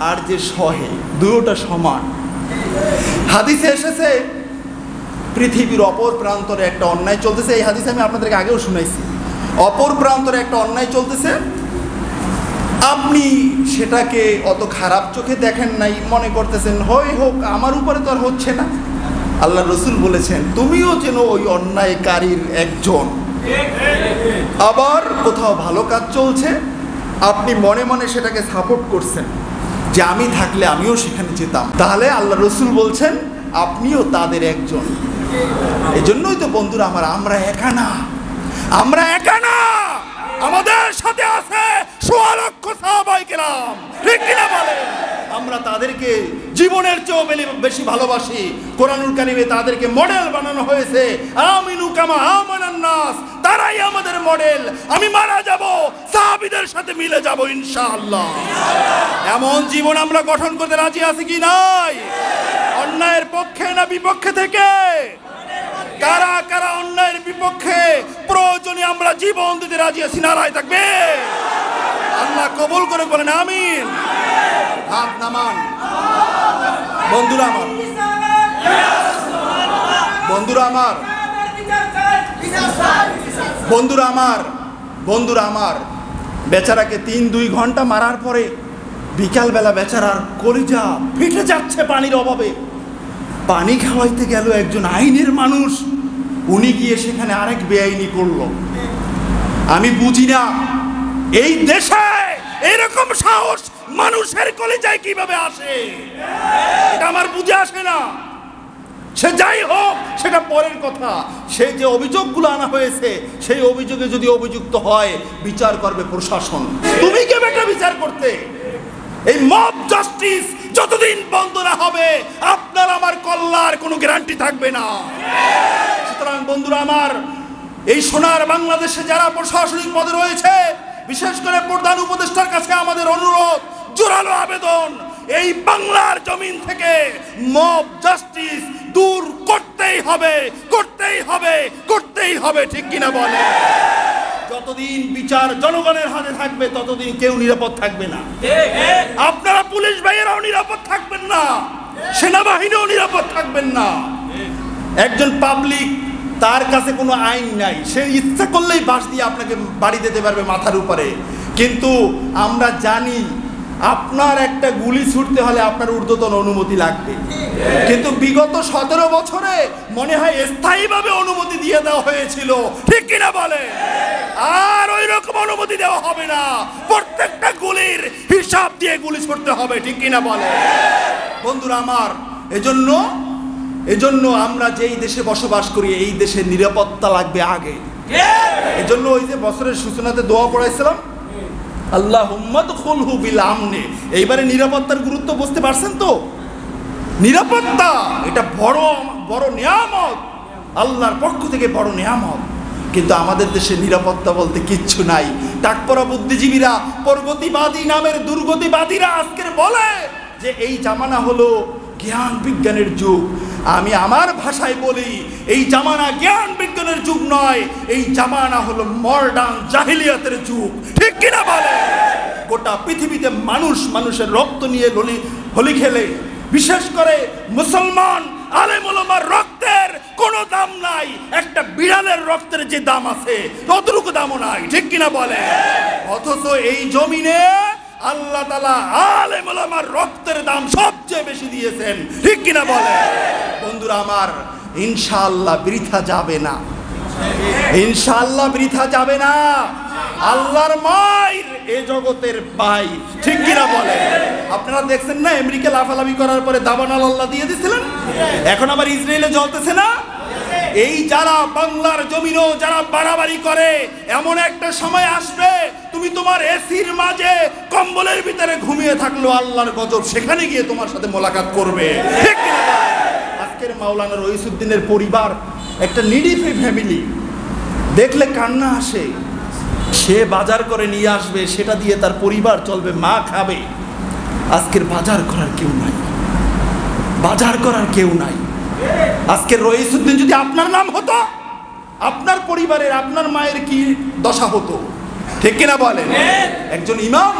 আর যে সহে, দুটোটা সমান। হাদিসে এসেছে, পৃথিবীর অপর প্রান্তরে একটা অন্যায় চলতেছে। এই হাদিস আমি আপনাদেরকে আগেও শুনাইছি। অপর প্রান্তরে একটা অন্যায় চলতেছে, আপনি সেটাকে অত খারাপ চোখে দেখেন নাই, মনে করতেছেন হয় হোক, আমার উপরে তো আর হচ্ছে না। আল্লাহ রসুল বলেছেন, তুমিও যেন ওই অন্যায়কারীর একজন। আবার কোথাও ভালো কাজ চলছে, আপনি মনে মনে সেটাকে সাপোর্ট করছেন, যে আমি থাকলে আমিও সেখানে যেতাম, তাহলে আল্লাহ রসুল বলছেন আপনিও তাদের একজন। এই জন্যই তো বন্ধুরা আমার, আমরা একা না, আমরা একা না, আমাদের সাথে আছে ১৬ লক্ষ সাহাবায়ে কেরাম। ঠিক কিনা বলে? আমরা তাদেরকে জীবনের চেয়েও বেশি ভালোবাসি। কোরআনুল কারীমে তাদেরকে মডেল বানানো হয়েছে, আমিনু কামা আমানান নাস, তারাই আমাদের মডেল। আমি মারা যাব, সাহাবীদের সাথে মিলে যাব ইনশাআল্লাহ। এমন জীবন আমরা গঠন করতে রাজি আছি কি নাই? অন্যায়ের পক্ষে না বিপক্ষে থেকে? কারা কারা অন্যায়ের বিপক্ষে? প্রয়োজনে আমরা জীবন দিতে রাজি আছি। নারায় থাকবে। আল্লাহ কবুল করে বলেন আমিন। হাত নামান। বন্ধুরা আমার, বন্ধুরা আমার, বন্ধুরা আমার, বন্ধুরা আমার, বেচারাকে 3-2 ঘন্টা মারার পরে বিকালবেলা বেচারার কলিজা ফেটে যাচ্ছে পানির অভাবে। পানি খাওয়াইতে গেল একজন আইনের মানুষ, উনি গিয়ে সেখানে আরেক বেআইনি করলো। আমি বুঝি না এই দেশে এরকম সাহস মানুষের কলিজায় কিভাবে আসে, এটা আমার বুঝে আসে না। সে যাই হোক, সেটা পরের কথা। সে যে অভিযোগগুলো আনা হয়েছে, সেই অভিযোগে যদি অভিযুক্ত হয়, বিচার করবে প্রশাসন। তুমি কে বেটা বিচার করতে? এই মব জাস্টিস যতদিন বন্ধ না হবে, আপনার আমার কল্যাণের কোনো গ্যারান্টি থাকবে না। সুতরাং বন্ধুরা আমার, এই সোনার বাংলাদেশে যারা প্রশাসনিক পদে রয়েছে, বিশেষ করে প্রধান উপদেষ্টার কাছে আমাদের অনুরোধ, জোরালো আবেদন, এই বাংলার জমিন থেকে মব জাস্টিস দূর করতেই হবে, করতেই হবে, করতেই হবে। ঠিক কিনা বলে? যতদিন বিচার জনগণের হাতে থাকবে, ততদিন কেউ নিরাপদ থাকবে না। আপনারা পুলিশ ভাইয়েরাও নিরাপদ থাকবেন না, সেনাবাহিনীও নিরাপদ থাকবেন না। একজন পাবলিক, তার কাছে কোনো আইন নাই, সে ইচ্ছা করলেই বাঁশ দিয়ে আপনাকে বাড়ি দিতে পারবে মাথার উপরে। কিন্তু আমরা জানি আপনার একটা গুলি ছুটতে হলে আপনার ঊর্ধ্বতন অনুমতি লাগবে। কিন্তু বিগত 17 বছরে মনে হয় স্থায়ীভাবে অনুমতি দিয়ে দেওয়া হয়েছিল। ঠিক কিনা বলে? আর ওই রকম অনুমতি দেওয়া হবে না। প্রত্যেকটা গুলির হিসাব দিয়ে গুলি ছুটতে হবে। ঠিক কিনা বলে? বন্ধুরা আমার, এজন্য আমরা যেই দেশে বসবাস করি, এই দেশের নিরাপত্তা লাগবে আগে। এজন্য ওই যে বছরের সূচনাতে দোয়া পড়াইছিলাম, আল্লাহুম্মা দুখুলহু বিল আমনে। এইবারে নিরাপত্তার গুরুত্ব বুঝতে পারছেন তো? নিরাপত্তা এটা বড় বড় নিয়ামত, আল্লাহর পক্ষ থেকে বড় নিয়ামত। কিন্তু আমাদের দেশে নিরাপত্তা বলতে কিচ্ছু নাই। টাকপরা বুদ্ধিজীবীরা, প্রগতিবাদী নামের দুর্গতিবাদীরা আজকের বলে যে এই জামানা হলো জ্ঞান বিজ্ঞানের যুগ। আমি আমার ভাষায় বলি, এই জামানা জ্ঞান বিজ্ঞানের যুগ নয়, এই জামানা হলো মডার্ন জাহিলিয়াতের যুগ। ঠিক কিনা বলে? গোটা পৃথিবীতে মানুষের রক্ত নিয়ে হোলি খেলে। বিশেষ করে মুসলমান আলেম ওলামার রক্তের কোনো দাম নাই। একটা বিড়ালের রক্তের যে দাম আছে, ততটুকু দামও নাই। ঠিক কিনা বলে? অথচ এই জমিনে আল্লাহ তাআলা আলেম ওলামার রক্তের দাম সবচেয়ে বেশি দিয়েছেন। ঠিক কিনা বলে? বন্ধুরা আমার, ইনশাআল্লাহ বৃথা যাবে না, ইনশাআল্লাহ বৃথা যাবে না। আল্লাহর মায়ের এ জগতের ভাই। ঠিক কিনা বলে? আপনারা দেখছেন না, আমেরিকা লাফালাফি করার পরে দাবানল আল্লাহ দিয়ে দিয়েছিলেন, এখন আবার ইসরায়েলে জ্বলতেছে না? এই যারা বাংলার জমিনও যারা বাড়াবাড়ি করে, এমন একটা সময় আসবে তুমি তোমার এসির মাঝে কম্বলের ভিতরে ঘুমিয়ে থাকলো, আল্লাহর গজব সেখানে গিয়ে তোমার সাথে মোলাকাত করবে। ঠিক কিনা? আজকের মাওলানা রইসুদ্দিনের পরিবার একটা নিডি ফ্যামিলি, দেখলে কান্না আসে। সে বাজার করে নিয়ে আসবে, সেটা দিয়ে তার পরিবার চলবে, মা খাবে। আজকের বাজার করার কেউ নাই, বাজার করার কেউ নাই। আজকের রইসুদ্দিন যদি আপনার নাম হতো, আপনার পরিবারের, আপনার মায়ের কি দশা হতো? ঠিক কিনা বলেন? একজন ইমাম,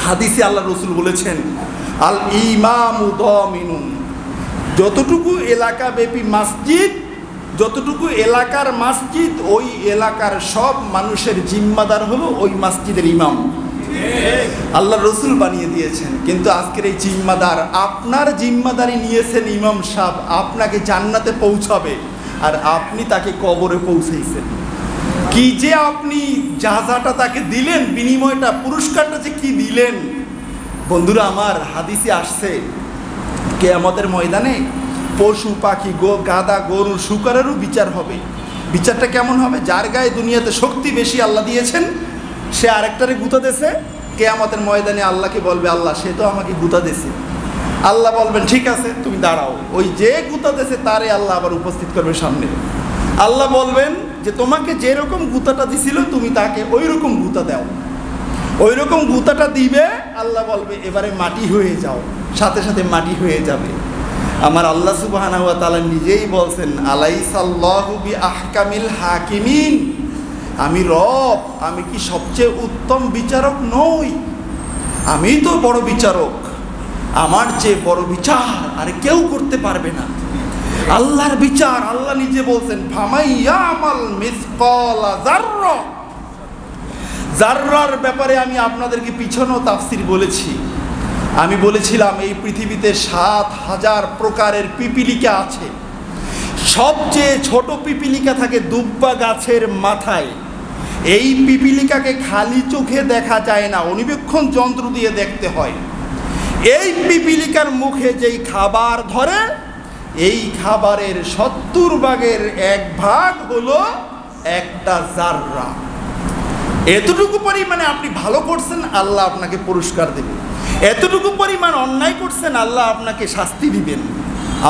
হাদিসে আল্লাহ রসুল বলেছেন, আল ইমামু দামিনুন, যতটুকু এলাকা ব্যাপী মসজিদ, যতটুকু এলাকার মসজিদ, ওই এলাকার সব মানুষের জিম্মাদার হলো ওই মসজিদের ইমাম। আল্লাহ রসুল বানিয়ে দিয়েছেন। কিন্তু আজকের এই জিম্মাদার, আপনার জিম্মাদারি নিয়েছেন ইমাম সাহেব, আপনাকে জান্নাতে পৌঁছাবে, আর আপনি তাকে কবরে পৌঁছাইছেন। কি যে আপনি জাযাটা তাকে দিলেন, বিনিময়টা, পুরস্কারটা যে কি দিলেন। বন্ধুরা আমার, হাদিসে আসছে কিয়ামতের ময়দানে পশু পাখি, গাধা গরু শুকরেরও বিচার হবে। বিচারটা কেমন হবে? যার গায়ে দুনিয়াতে শক্তি বেশি আল্লাহ দিয়েছেন, সে আরেকটারে গুঁতা দেছে, কিয়ামতের ময়দানে আল্লাহকে বলবে, আল্লাহ সে তো আমাকে গুঁতা দেছে। আল্লাহ বলবেন, ঠিক আছে তুমি দাঁড়াও। ওই যে গুঁতা দেছে তারে আল্লাহ আবার উপস্থিত করবে সামনে। আল্লাহ বলবেন যে তোমাকে যেরকম গুঁতাটা দিছিল তুমি তাকে ওই রকম গুঁতা দাও। ওই রকম গুঁতাটা দিবে, আল্লাহ বলবে এবারে মাটি হয়ে যাও, সাথে সাথে মাটি হয়ে যাবে। আমার আল্লাহ সুবহানাহু ওয়া তাআলা নিজেই বলছেন, আলাইসাল্লাহু বিআহকামিল হাকিমিন, আমি রব, আমি কি সবচেয়ে উত্তম বিচারক নই? আমি তো বড় বিচারক, আমার চেয়ে বড় বিচার আর কেউ করতে পারবে না। আল্লাহর বিচার, আল্লাহ নিজে বলছেন, ফামাইয়ামাল মিসকালা যাররা। যাররার ব্যাপারে আমি আপনাদেরকে পিছনেও তাফসীর বলেছি। আমি বলেছিলাম এই পৃথিবীতে ৭,০০০ প্রকারের পিপিলিকা আছে। সবচেয়ে ছোট পিপিলিকা থাকে দুব্বা গাছের মাথায়। এই পিপিলিকাকে খালি চোখে দেখা যায় না, অণুবীক্ষণ যন্ত্র দিয়ে দেখতে হয়। এই পিপিলিকার মুখে যেই খাবার ধরে, এই খাবারের ৭০ ভাগের ১ ভাগ হলো একটা যাররা। এতটুকু পরিমাণে আপনি ভালো করছেন, আল্লাহ আপনাকে পুরস্কার দেবে। এতটুকু পরিমাণ অন্যায় করছেন, আল্লাহ আপনাকে শাস্তি দিবেন।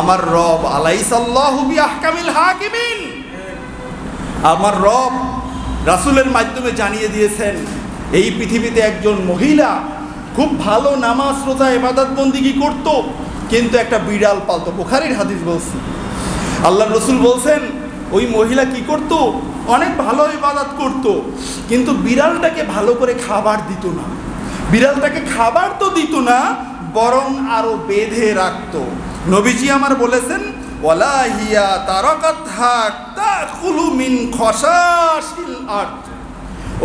আমার রব আলাইসাল্লাহু বিআহকামিল হাকিমিন, আমার রব রাসূলের মাধ্যমে জানিয়ে দিয়েছেন, এই পৃথিবীতে একজন মহিলা খুব ভালো নামাজ রোজা ইবাদত বন্দেগী করত, কিন্তু একটা বিড়াল পালতো। বুখারীর হাদিস বলছি, আল্লাহর রাসূল বলছেন ওই মহিলা কি করত, অনেক ভালো ইবাদত করত, কিন্তু বিড়ালটাকে ভালো করে খাবার দিত না। বিড়ালটাকে খাবার তো দিত না, বরং আরো বেঁধে রাখতো। নবীজি আমার বলেছেন, ওয়ালা হিয়া তারাকাতহা তাকুলু মিন খসাশিল আরদ।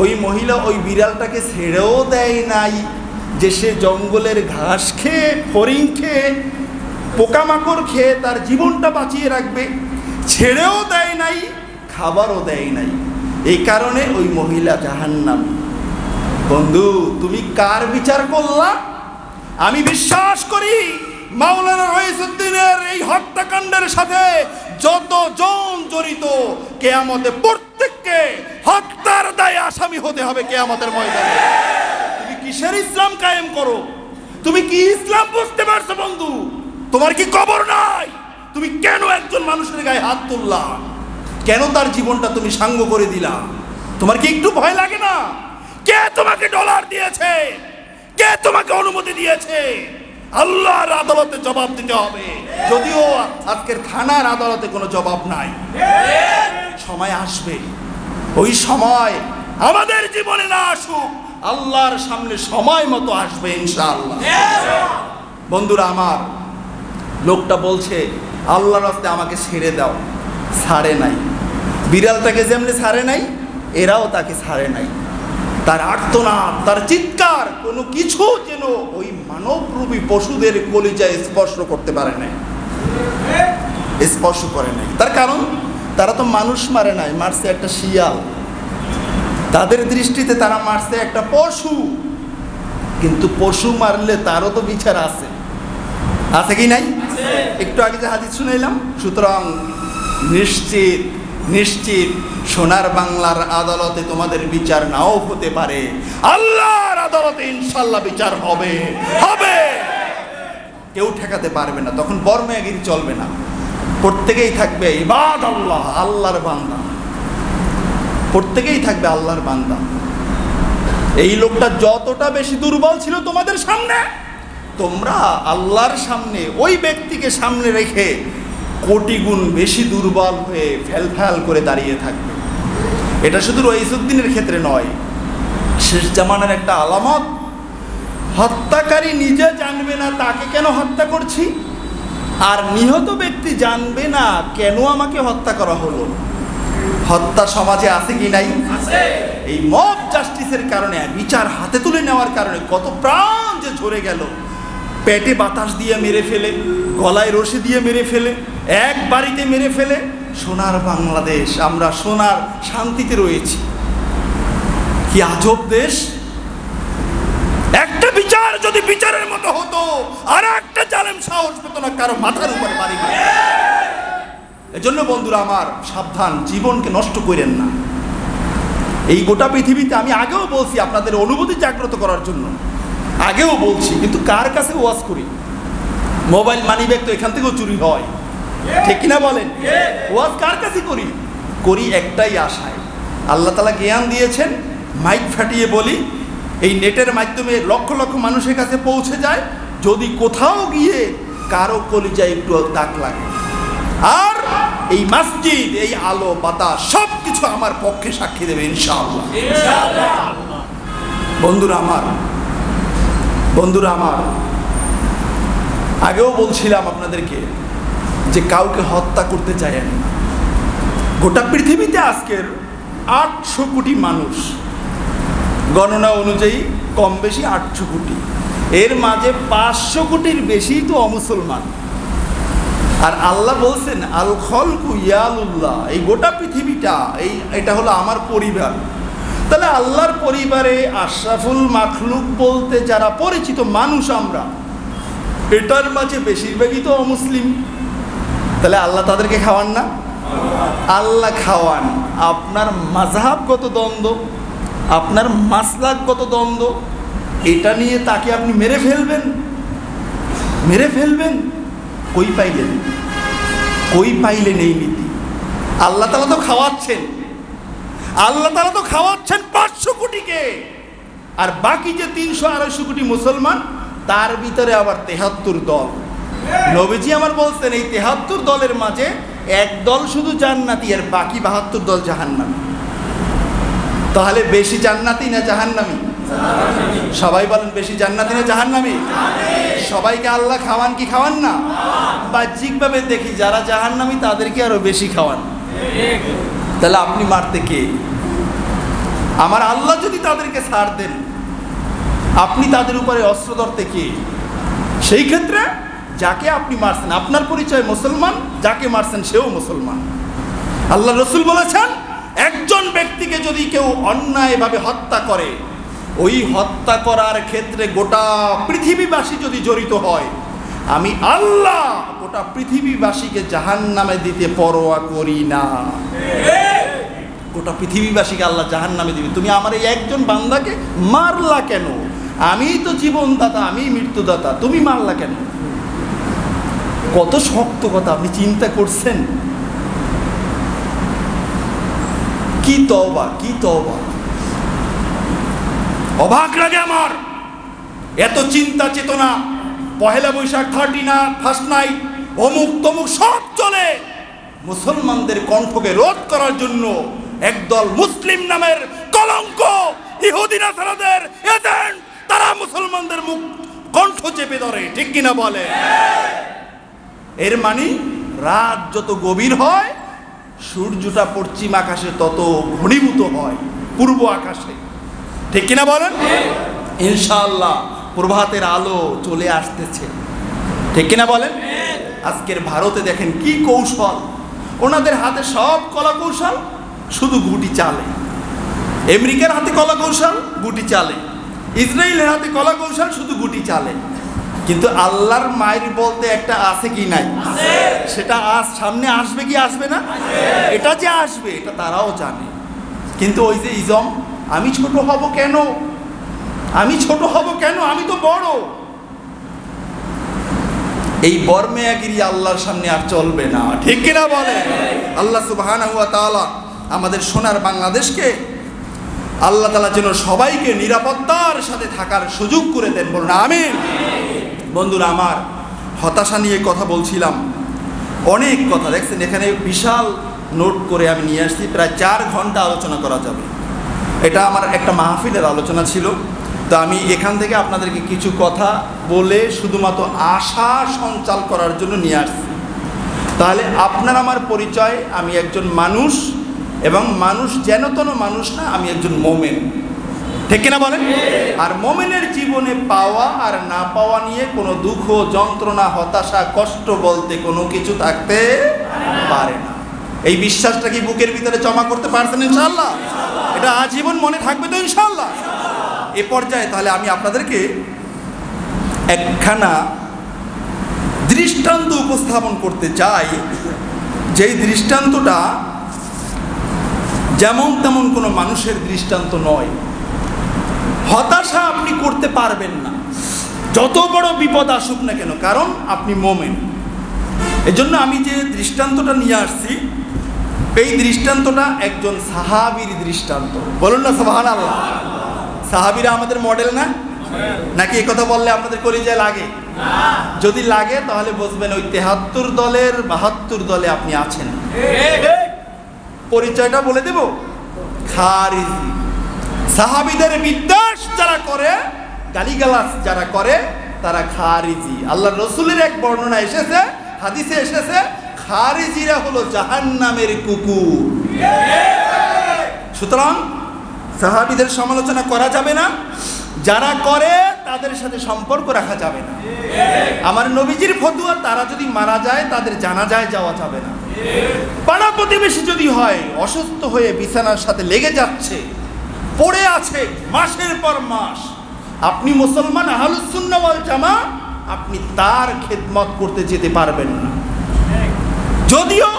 ওই মহিলা ওই বিড়ালটাকে ছেড়েও দেয় নাই যে সে জঙ্গলের ঘাস খেয়ে, ফড়িং খেয়ে, পোকামাকড় খেয়ে তার জীবনটা বাঁচিয়ে রাখবে। ছেড়েও দেয় নাই, খাবারও দেয় নাই। এই কারণে ওই মহিলা জাহান্নামী। বন্ধু, তুমি কার বিচার করলা? আমি বিশ্বাস করি মাওলানা রইসউদ্দিনের এই হত্যাকাণ্ডের সাথে যতজন জড়িত, কিয়ামতে প্রত্যেককে হত্যার দায়ে আসামি হতে হবে কিয়ামতের ময়দানে। তুমি কিসের ইসলাম কায়েম করো? তুমি কি ইসলাম বুঝতে পারছো বন্ধু? তোমার কি কবর নাই? তুমি কেন একজন মানুষের গায়ে হাত তুললা? কেন তার জীবনটা তুমি সাঙ্গ করে দিলা? তোমার কি একটু ভয় লাগে না? কে তোমাকে ডলার দিয়েছে? কে তোমাকে অনুমতি দিয়েছে? আল্লাহর আদালতে জবাব দিতে হবে। যদিও আজকের থানার আদালতে কোনো জবাব নাই, সময় আসবে। ওই সময় আমাদের জীবনে না আসুক, আল্লাহর সামনে সময় মতো আসবে ইনশাআল্লাহ। বন্ধুরা আমার, লোকটা বলছে আল্লাহর রাস্তে আমাকে ছেড়ে দাও, ছাড়ে নাই। বিড়ালটাকে যেমনি ছাড়ে নাই, এরাও তাকে ছাড়ে নাই। তার আর্তনাদ, তার চিৎকার কোনো কিছু যেন ওই মানবরূপী পশুদের কলিজায় স্পর্শ করতে পারে নাই, স্পর্শ করে নাই। তার কারণ তারা তো মানুষ মারে নাই, মারছে একটা শিয়াল। তাদের দৃষ্টিতে তারা মারছে একটা পশু, কিন্তু পশু মারলে তারও তো বিচার আছে, আছে কি নাই? একটু আগে যে হাদিস শুনাইলাম। সুতরাং নিশ্চিত নিশ্চিত সোনার বাংলার আদালতে তোমাদের বিচার নাও হতে পারে, আল্লাহর আদালতে ইনশাআল্লাহ বিচার হবে, হবে। কেউ ঠেকাতে পারবে না। তখন বর্মেগিরি চলবে না, প্রত্যেকেই থাকবে ইবাদ আল্লাহ, আল্লাহর বান্দা। প্রত্যেকেই থাকবে আল্লাহর বান্দা। এই লোকটা যতটা বেশি দুর্বল ছিল তোমাদের সামনে, তোমরা আল্লাহর সামনে ওই ব্যক্তিকে সামনে রেখে কোটি গুণ বেশি দুর্বল হয়ে ফেলফেল করে দাঁড়িয়ে থাকবে। এটা শুধু রইসউদ্দিনের ক্ষেত্রে নয়, শেষ জামানার একটা আলামত। হত্যাকারী নিজে জানবে না তাকে কেন হত্যা করছি, আর নিহত ব্যক্তি জানবে না কেন আমাকে হত্যা করা হলো। হত্যা সমাজে আছে কি নাই? এই মব জাস্টিসের কারণে, বিচার হাতে তুলে নেওয়ার কারণে কত প্রাণ যে ঝরে গেল। পেটে বাতাস দিয়ে মেরে ফেলে, গলায় রশি দিয়ে মেরে ফেলে, এক বাড়িতে মেরে ফেলে। সোনার বাংলাদেশ, আমরা সোনার শান্তিতে রয়েছি। কি আজব দেশ! একটা বিচার যদি বিচারের মতো হতো, আর একটা জালেম সাহস পেত না কারো মাথার উপরে বাড়ি মারে। এজন্য বন্ধুরা আমার, সাবধান, জীবনকে নষ্ট করেন না। এই গোটা পৃথিবীতে আমি আগেও বলছি আপনাদের অনুভূতি জাগ্রত করার জন্য, আগেও বলছি, কিন্তু কার কাছে ওয়াজ করি? মোবাইল মানিব্যাগ তো এখান থেকেও চুরি হয়, ঠিক কিনা বলেন? ওয়াজ কার কাছে করি? করি একটাই আশায়, আল্লাহ তাআলা জ্ঞান দিয়েছেন, মাইক ফাটিয়ে বলি, এই নেটের মাধ্যমে লক্ষ লক্ষ মানুষের কাছে পৌঁছে যায়। যদি কোথাও গিয়ে কারো কলিজায় একটু দাগ লাগে। আর এই মসজিদ, এই আলো বাতাস সব কিছু আমার পক্ষে সাক্ষী দেবে ইনশাআল্লাহ। বন্ধুরা আমার, আগেও বলছিলাম আপনাদেরকে যে কাউকে হত্যা করতে চাই আমি। গোটা পৃথিবীতে আজকের 800 কোটি মানুষ, গণনা অনুযায়ী কম বেশি 800 কোটি, এর মাঝে 500 কোটির বেশি তো অমুসলমান। আর আল্লাহ বলছেন আল খলকু ইয়ালুল্লাহ, এই গোটা পৃথিবীটা এটা হলো আমার পরিবার। তাহলে আল্লাহর পরিবারে আশরাফুল মাখলুক বলতে যারা পরিচিত মানুষ আমরা, এটার মাঝে বেশিরভাগই তো অমুসলিম। তাহলে আল্লাহ তাদেরকে খাওয়ান না? আল্লাহ খাওয়ান। আপনার মাযহাবগত দ্বন্দ্ব, আপনার মাসলাকগত দ্বন্দ্ব, এটা নিয়ে তাকে আপনি মেরে ফেলবেন। কই পাইলেন এই নীতি? আল্লাহ তাআলা তো খাওয়াচ্ছেন, 500 কোটিকে, আর বাকি যে 300-250 কোটি মুসলমান, তার ভিতরে আবার 73 দল। নবীজি আমার বলছেন এই 73 দলের মাঝে এক দল শুধু জান্নাতি, আর বাকি 72 দল জাহান্নামী। তাহলে বেশি জান্নাতি না জাহান্নামী? সবাই বলেন বেশি জান্নাতি না জাহান্নামী? সবাইকে আল্লাহ খাওয়ান কি খাওয়ান না? বাহ্যিকভাবে দেখি যারা জাহান্নামী তাদেরকে আরো বেশি খাওয়ান। তাহলে আপনি মারতে কে? আমার আল্লাহ যদি তাদেরকে ছাড় দেন, আপনি তাদের উপরে অস্ত্র ধরতে কে? সেই ক্ষেত্রে যাকে আপনি মারছেন, আপনার পরিচয় মুসলমান, যাকে মারছেন সেও মুসলমান। আল্লাহ রসুল বলেছেন একজন ব্যক্তিকে যদি কেউ অন্যায়ভাবে হত্যা করে, ওই হত্যা করার ক্ষেত্রে গোটা পৃথিবীবাসী যদি জড়িত হয়, আমি আল্লাহ গোটা পৃথিবীবাসীকে জাহান্নামে দিতে পরোয়া করি না। গোটা পৃথিবীবাসীকে আল্লাহ জাহান্নামে দিবে। তুমি আমার এই একজন বান্দাকে মারলা কেন? আমি তো জীবনদাতা, আমি মৃত্যুদাতা, তুমি মারলা কেন? কত শক্ত কথা, আপনি চিন্তা করছেন? কি তওবা, কি তওবা! অবাক লাগে আমার, এত চিন্তা চেতনা। পহেলা বৈশাখ, 1st নাইট, অমুক তমুক সব চলে। মুসলমানদের কণ্ঠকে রোধ করার জন্য একদল মুসলিম নামের কলঙ্ক ইহুদি নাসারাদের এজেন্ট, তারা মুসলমানদের মুখ কণ্ঠ চেপে ধরে। ঠিক কিনা বলে? এর মানে রাত যত গভীর হয়, সূর্যটা পশ্চিম আকাশে তত ঘনীভূত হয় পূর্ব আকাশে। ঠিক কিনা বলেন? ইনশাআল্লাহ প্রভাতের আলো চলে আসতেছে। ঠিক কিনা বলেন? আজকের ভারতে দেখেন কি কৌশল, ওনাদের হাতে সব কলা কৌশল, শুধু গুটি চালে। আমেরিকার হাতে কলা কৌশল, গুটি চালে। ইসরায়েলের হাতে কলা কৌশল, শুধু গুটি চালে। কিন্তু আল্লাহর মায়ের বলতে একটা আছে কি নাই? সেটা আজ সামনে আসবে কি আসবে না? এটা যে আসবে এটা তারাও জানে। কিন্তু ওই যে ইজম, আমি ছোট হব কেন, আমি ছোট হব কেন, আমি তো বড়, এই বর্মেয়াগিরি আল্লাহর সামনে আর চলবে না। ঠিক কিনা বলে? আল্লাহ সুবহানাহু ওয়া তাআলা আমাদের সোনার বাংলাদেশকে আল্লাহ তাআলা যেন সবাইকে নিরাপত্তার সাথে থাকার সুযোগ করে দেন। বলুন আমিন। বন্ধুরা আমার, হতাশা নিয়ে কথা বলছিলাম, অনেক কথা দেখছেন এখানে, বিশাল নোট করে আমি নিয়ে আসছি, প্রায় 4 ঘন্টা আলোচনা করা যাবে। এটা আমার একটা মাহফিলের আলোচনা ছিল, তো আমি এখান থেকে আপনাদেরকে কিছু কথা বলে শুধুমাত্র আশা সঞ্চার করার জন্য নিয়ে আসছি। তাহলে আপনার আমার পরিচয়, আমি একজন মানুষ, এবং মানুষ যেন তেন মানুষ না, আমি একজন মোমেন। ঠিক কিনা বলেন? আর মোমেনের জীবনে পাওয়া আর না পাওয়া নিয়ে কোনো দুঃখ, যন্ত্রণা, হতাশা, কষ্ট বলতে কোনো কিছু থাকতে পারে না। এই বিশ্বাসটা কি বুকের ভিতরে জমা করতে পারছেন ইনশাআল্লাহ? এটা আজীবন মনে থাকবে তো ইনশাআল্লাহ? এ পর্যায়ে তাহলে আমি আপনাদেরকে একখানা দৃষ্টান্ত উপস্থাপন করতে চাই, যেই দৃষ্টান্তটা যেমন তেমন কোনো মানুষের দৃষ্টান্ত নয়। হতাশা আপনি করতে পারবেন না যত বড় বিপদ আসুক না কেন, কারণ আপনি মোমেন। এজন্য আমি যে দৃষ্টান্তটা নিয়ে আসছি, এই দৃষ্টান্তটা একজন সাহাবীর দৃষ্টান্ত। বলুন না সুবহানাল্লাহ। সাহাবীরা আমাদের মডেল না? নাকি এই কথা বললে আপনাদের কলিজায় লাগে? যদি লাগে তাহলে বুঝবেন ওই 73 দলের 72 দলে আপনি আছেন। পরিচয়টা বলে দেব, খারিজি। সাহাবীদের বিদ্বেষ যারা করে, গালিগালাজ যারা করে, তারা খারিজি। আল্লাহর রাসূলের এক বর্ণনা এসেছে, হাদিসে এসেছে, খারিজিরা হলো জাহান্নামের কুকুর। সুতরাং সাহাবীদের সমালোচনা করা যাবে না, যারা করে তাদের সাথে সম্পর্ক রাখা যাবে না। আমার নবীজির ফতোয়া, তারা যদি মারা যায় তাদের জানাজায় যাওয়া যাবে না। পাড়া প্রতিবেশী যদি হয় অসুস্থ হয়ে বিছানার সাথে লেগে যাচ্ছে, পড়ে আছে মাসের পর মাস, আপনি মুসলমান আহলুস সুন্নাহ ওয়াল জামা, আপনি তার খেদমত করতে যেতে পারবেন না। যদিও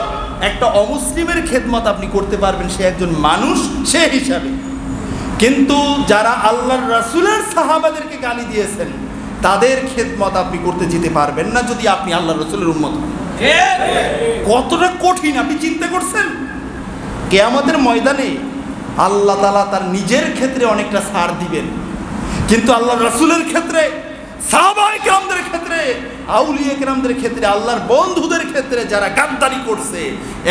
একটা অমুসলিমের খেদমত আপনি করতে পারবেন, সে একজন মানুষ সে হিসাবে। কিন্তু যারা আল্লাহর রাসূলের সাহাবাদেরকে গালি দিয়েছেন, তাদের খেদমত আপনি করতে যেতে পারবেন না যদি আপনি আল্লাহর রাসূলের উম্মত হন। কতটা কঠিন আপনি চিন্তা করছেন? কিয়ামতের ময়দানে আল্লাহ তাআলা তার নিজের ক্ষেত্রে অনেকটা ছাড় দিবেন, কিন্তু আল্লাহর রাসূলের ক্ষেত্রে, সাহাবায়ে কেরামদের ক্ষেত্রে, আউলিয়া কেরামদের ক্ষেত্রে, আল্লাহর বন্ধুদের ক্ষেত্রে যারা গাদ্দারি করছে,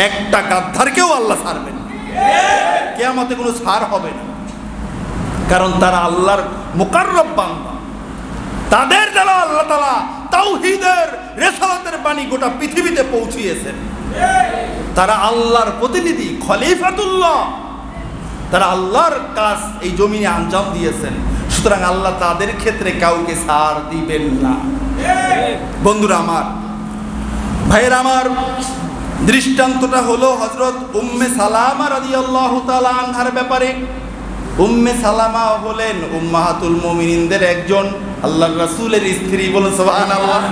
একটা গাদ্দারকেও আল্লাহ ছাড়বেন। কিয়ামতে কোনো ছাড় হবে না, কারণ তারা আল্লাহর মুকাররব বান্দা। তাদের দ্বারা আল্লাহ তাআলা তাওহীদের রিসালাতের বাণী গোটা পৃথিবীতে পৌঁছিয়েছেন। তারা আল্লাহর প্রতিনিধি, খলিফাতুল্লাহ, তারা আল্লাহর কাজ এই জমিনে আঞ্জাম দিয়েছেন। সুতরাং আল্লাহ তাদের ক্ষেত্রে কাউকে ছাড় দিবেন না। বন্ধুরা আমার, ভাইয়ের আমার, দৃষ্টান্তটা হলো হযরত উম্মে সালামা রাদিয়াল্লাহু তাআলা আনহার ব্যাপারে। উম্মে সালামা হলেন উম্মাহাতুল মুমিনিনদের একজন, আল্লাহর রাসূলের স্ত্রী। বলুন সুবহানাল্লাহ।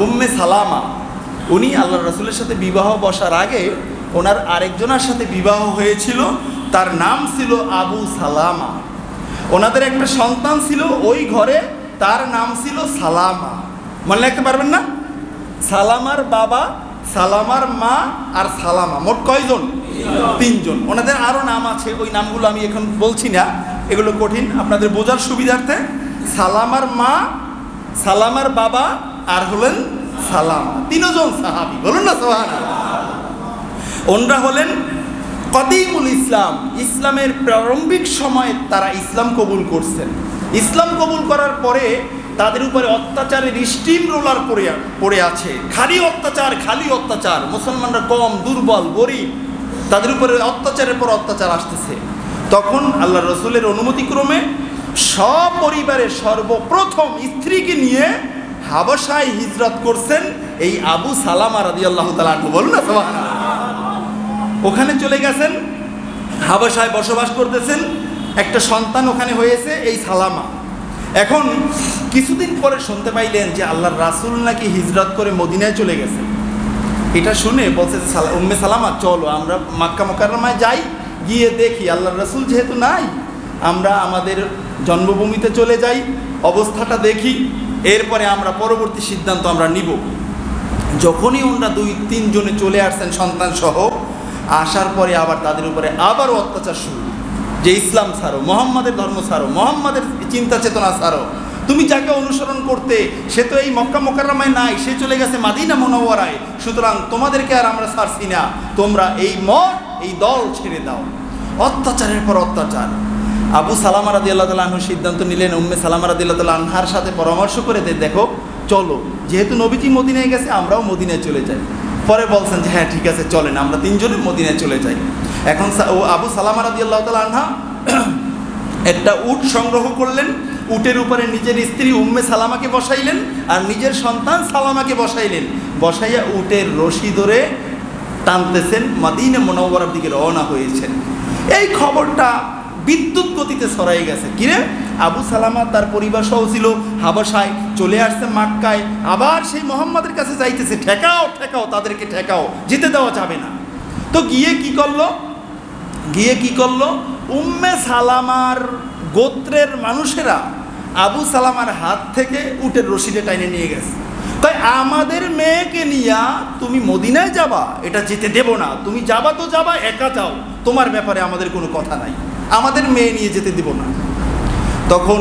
উম্মে সালামা, উনি আল্লাহর রাসূলের সাথে বিবাহ বসার আগে ওনার আরেকজনের সাথে বিবাহ হয়েছিল, তার নাম ছিল আবু সালামা। ওনাদের একটা সন্তান ছিল ওই ঘরে, তার নাম ছিল সালামা। মনে রাখতে পারবেন না? সালামার বাবা, সালামার মা আর সালামা, মোট কয়জন? 3 জন। ওনাদের আরও নাম আছে, ওই নামগুলো আমি এখন বলছি না, এগুলো কঠিন, আপনাদের বোঝার সুবিধার্থে। সালামার মা, সালামার বাবা আর হলেন সালামা, 3 জন সাহাবী। বলুন না সুবহানাল্লাহ। ওনারা হলেন কদিমুল ইসলাম, ইসলামের প্রারম্ভিক সময়ে তারা ইসলাম কবুল করছেন। ইসলাম কবুল করার পরে তাদের উপরে অত্যাচারের স্টিম রোলার পড়ে আছে, খালি অত্যাচার। মুসলমানরা কম, দুর্বল, গরিব, তাদের উপরে অত্যাচারের পর অত্যাচার আসতেছে। তখন আল্লাহর রাসূলের অনুমতিক্রমে সপরিবারে সর্বপ্রথম স্ত্রীকে নিয়ে হাবশায় হিজরত করছেন এই আবু সালামা রাদিয়াল্লাহু তাআলা আনহু। বলুন না সুবহানাল্লাহ। ওখানে চলে গেছেন, হাবশায় বসবাস করতেছেন, একটা সন্তান ওখানে হয়েছে এই সালামা। এখন কিছুদিন পরে শুনতে পাইলেন যে আল্লাহর রাসূল নাকি হিজরত করে মদিনায় চলে গেছেন। এটা শুনে বলছে উম্মে সালামা, চলো আমরা মক্কা মুকাররমায় যাই, গিয়ে দেখি আল্লাহর রাসূল যেহেতু নাই, আমরা আমাদের জন্মভূমিতে চলে যাই, অবস্থাটা দেখি, এরপরে আমরা পরবর্তী সিদ্ধান্ত আমরা নিব। যখনই ওনারা 2-3 জনে চলে আসছেন সন্তান সহ, আসার পরে আবার তাদের উপরে আবারও অত্যাচার শুরু, যে ইসলাম ছাড়ো, মোহাম্মদের ধর্ম ছাড়ো, মোহাম্মদের চিন্তা চেতনা ছাড়ো, তুমি যাকে অনুসরণ করতে সে তো এই মক্কা মুকাররমায় নাই, সে চলে গেছে মাদিনা মুনাওয়ারায়, সুতরাং তোমাদেরকে আর আমরা ছাড়ছি না, তোমরা এই মত এই দল ছেড়ে দাও। অত্যাচারের পর অত্যাচার। আবু সালামা রাদিয়াল্লাহু তাআলা আনহু সিদ্ধান্ত নিলেন উম্মে সালামা রাদিয়াল্লাহু তাআলা আনহার সাথে পরামর্শ করে দেখো চলো, যেহেতু নবীজি মদিনায় গেছে আমরাও মদিনায় চলে যাই। পরে বলছেন যে হ্যাঁ ঠিক আছে চলেন, আমরা 3 জনে মদিনায় চলে যাই। এখন আবু সালামা রাদিয়াল্লাহু তাআলা আনহা একটা উট সংগ্রহ করলেন, উটের উপরে নিজের স্ত্রী উম্মে সালামাকে বসাইলেন আর নিজের সন্তান সালামাকে বসাইলেন। বসাইয়া উটের রশি ধরে টানতেছেন, মদিনা মুনাওয়ারার দিকে রওনা হয়েছেন। এই খবরটা বিদ্যুৎ গতিতে ছড়াই গেছে। কিরে, আবু সালামা তার পরিবার সহ ছিল হাবশায়, চলে আসছে মক্কায়, আবার সেই মোহাম্মদের কাছে যাইতেছে, ঠেকাও তাদেরকে ঠেকাও, যেতে দেওয়া যাবে না। তো গিয়ে কি করলো উম্মে সালামার গোত্রের মানুষেরা আবু সালামার হাত থেকে উটের রশিটা টাইনে নিয়ে গেছে। তাই আমাদের মেয়েকে নিয়ে তুমি মদিনায় যাবা, এটা যেতে দেব না, তুমি যাবা তো যাবা, একা যাও, তোমার ব্যাপারে আমাদের কোনো কথা নাই, আমাদের মেয়ে নিয়ে যেতে দেব না। তখন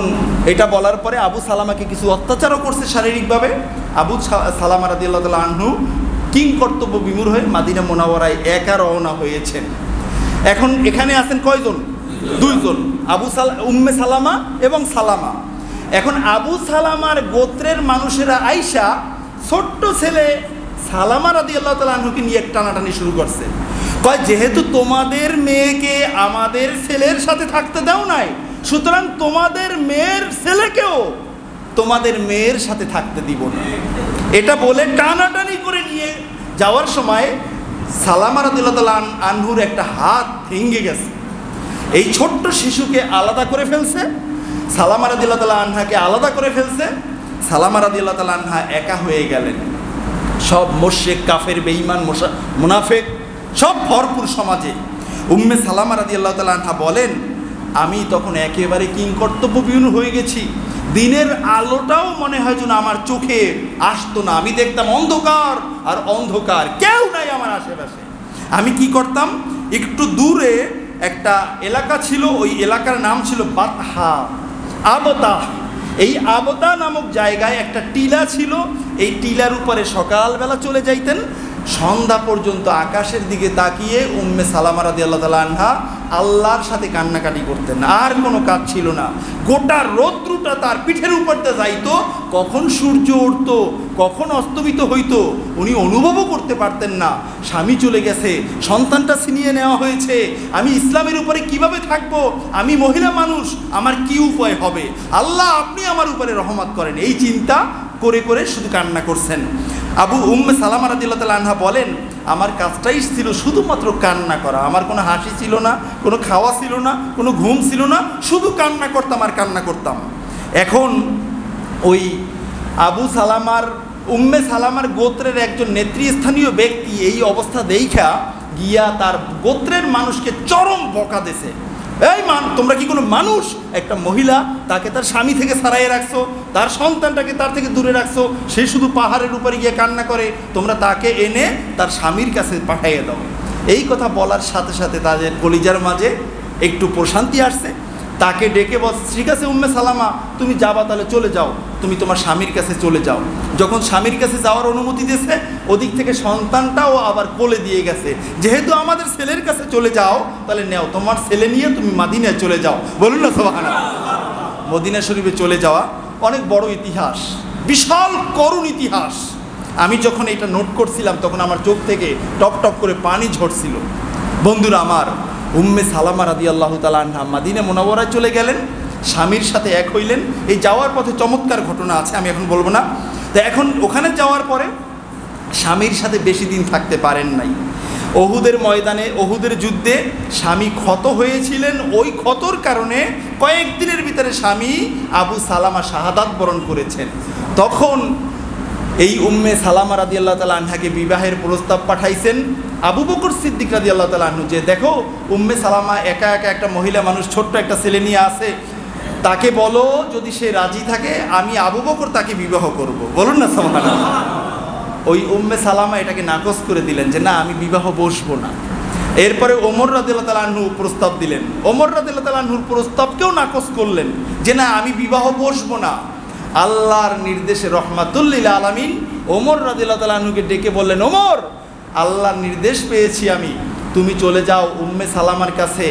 এটা বলার পরে আবু সালামাকে কিছু অত্যাচারও করছে শারীরিকভাবে। আবু সালামা রাদিয়াল্লাহু তাআলা আনহু কিং কর্তব্য বিমূঢ় হয়ে মাদিনা মুনাওয়ারায় একা রওনা হয়েছেন। এখন এখানে আছেন কয়জন? দুইজন, উম্মে সালামা এবং সালামা। এখন আবু সালামার গোত্রের মানুষেরা আইসা ছোট্ট ছেলে সালামা রাদিয়াল্লাহু তাআলা আনহুকে নিয়ে টানাটানি শুরু করছে। কয় যেহেতু তোমাদের মেয়েকে আমাদের ছেলের সাথে থাকতে দাও নাই, সুতরাং তোমাদের মেয়ের ছেলেকেও তোমাদের মেয়ের সাথে থাকতে দিব না। এটা বলে টানাটানি করে নিয়ে যাওয়ার সময় সালামা রাদিয়াল্লাহু তাআলা আনহুর একটা হাত ভেঙে গেছে। এই ছোট্ট শিশুকে আলাদা করে ফেলছে, সালামা রাদিয়াল্লাহু তাআলা আনহাকে আলাদা করে ফেলছে। সালামা রাদিয়াল্লাহু তাআলা আনহা একা হয়ে গেলেন। সব মুশরিক, কাফের, বেঈমান, মুনাফিক সব ভরপুর সমাজে। উম্মে সালামা রাদিয়াল্লাহু তাআলা আনহা বলেন, আমি তখন একেবারে কিংকর্তব্যবিহীন হয়ে গেছি। দিনের আলোটাও মনে হয় যেন আমার চোখে আসতো না। আমি দেখতাম অন্ধকার আর অন্ধকার, কেউ নাই আমার আশেপাশে। আমি কি করতাম, একটু দূরে একটা এলাকা ছিল, ওই এলাকার নাম ছিল বাতহা, আবতা। এই আবতা নামক জায়গায় একটা টিলা ছিল। এই টিলার উপরে সকালবেলা চলে যাইতেন, সন্ধ্যা পর্যন্ত আকাশের দিকে তাকিয়ে উম্মে সালামা রাদিয়াল্লাহু তাআলা আনহা আল্লাহর সাথে কান্নাকাটি করতেন। আর কোনো কাজ ছিল না। গোটা রৌদ্রটা তার পিঠের উপর দিয়ে যাইতো, কখন সূর্য উঠত, কখন অস্তমিত হইতো উনি অনুভবও করতে পারতেন না। স্বামী চলে গেছে, সন্তানটা ছিনিয়ে নেওয়া হয়েছে, আমি ইসলামের উপরে কিভাবে থাকবো, আমি মহিলা মানুষ, আমার কি উপায় হবে, আল্লাহ আপনি আমার উপরে রহমত করেন, এই চিন্তা করে করে শুধু কান্না করছেন। উম্মে সালামা রাদিয়াল্লাহু তাআলা আনহা বলেন, আমার কাজটাই ছিল শুধুমাত্র কান্না করা। আমার কোনো হাসি ছিল না, কোনো খাওয়া ছিল না, কোনো ঘুম ছিল না, শুধু কান্না করতাম আর কান্না করতাম। এখন ওই উম্মে সালামার গোত্রের একজন নেতৃস্থানীয় ব্যক্তি এই অবস্থা দেখা গিয়া তার গোত্রের মানুষকে চরম বকা দিয়েছে। তোমরা কি কোনো মানুষ? একটা মহিলা, তাকে তার স্বামী থেকে ছাড়াইয়ে রাখছো, তার সন্তানটাকে তার থেকে দূরে রাখছো, সে শুধু পাহাড়ের উপরে গিয়ে কান্না করে, তোমরা তাকে এনে তার স্বামীর কাছে পাঠাইয়ে দাও। এই কথা বলার সাথে সাথে তাদের কলিজার মাঝে একটু প্রশান্তি আসছে। তাকে ডেকে বল, ঠিক আছে উম্মে সালামা, তুমি যাবা, তাহলে চলে যাও, তুমি তোমার স্বামীর কাছে চলে যাও। যখন স্বামীর কাছে যাওয়ার অনুমতি দিয়েছে, ওদিক থেকে সন্তানটাও আবার কোলে দিয়ে গেছে। যেহেতু আমাদের ছেলের কাছে চলে যাও, তাহলে নেও, তোমার ছেলে নিয়ে তুমি মদিনায় চলে যাও। বলুন না সুবহানাল্লাহ। মদিনা শরীফে চলে যাওয়া অনেক বড় ইতিহাস, বিশাল করুণ ইতিহাস। আমি যখন এটা নোট করছিলাম তখন আমার চোখ থেকে টপ টপ করে পানি ঝরছিল। বন্ধুরা আমার, উম্মে সালামা রাদিয়াল্লাহু তাআলা আনহা মদিনা মুনাওয়ারায় চলে গেলেন, স্বামীর সাথে এক হইলেন। এই যাওয়ার পথে চমৎকার ঘটনা আছে, আমি এখন বলবো না। তো এখন ওখানে যাওয়ার পরে স্বামীর সাথে বেশি দিন থাকতে পারেন নাই। ওহুদের ময়দানে, ওহুদের যুদ্ধে স্বামী ক্ষত হয়েছিলেন। ওই ক্ষতর কারণে কয়েকদিনের ভিতরে স্বামী আবু সালামা শাহাদাত বরণ করেছেন। তখন এই উম্মে সালামা রাদিয়াল্লাহু তাআলা আনহাকে বিবাহের প্রস্তাব পাঠাইছেন আবু বকর সিদ্দিক রাদিয়াল্লাহু তাআলা আনহু, যে দেখো উম্মে সালামা একা একা একটা মহিলা মানুষ, ছোট্ট একটা ছেলে নিয়ে আসে, তাকে বলো যদি সে রাজি থাকে আমি আবু বকর তাকে বিবাহ করব। বলুন না সুবহানাল্লাহ। ওই উম্মে সালামা এটাকে নাকচ করে দিলেন যে না, আমি বিবাহ বসবো না। এরপরে ওমর রাদিয়াল্লাহু তাআলা আনহু প্রস্তাব দিলেন, ওমর রাদিয়াল্লাহু তাআলা আনহুর প্রস্তাবকেও নাকচ করলেন যে না, আমি বিবাহ বসবো না। আল্লাহর নির্দেশে রহমাতুল লিল আলামিন ওমর রাদিয়াল্লাহু তাআলা আনহুকে ডেকে বললেন, ওমর, আল্লাহর নির্দেশ পেয়েছি আমি, তুমি চলে যাও উম্মে সালামার কাছে,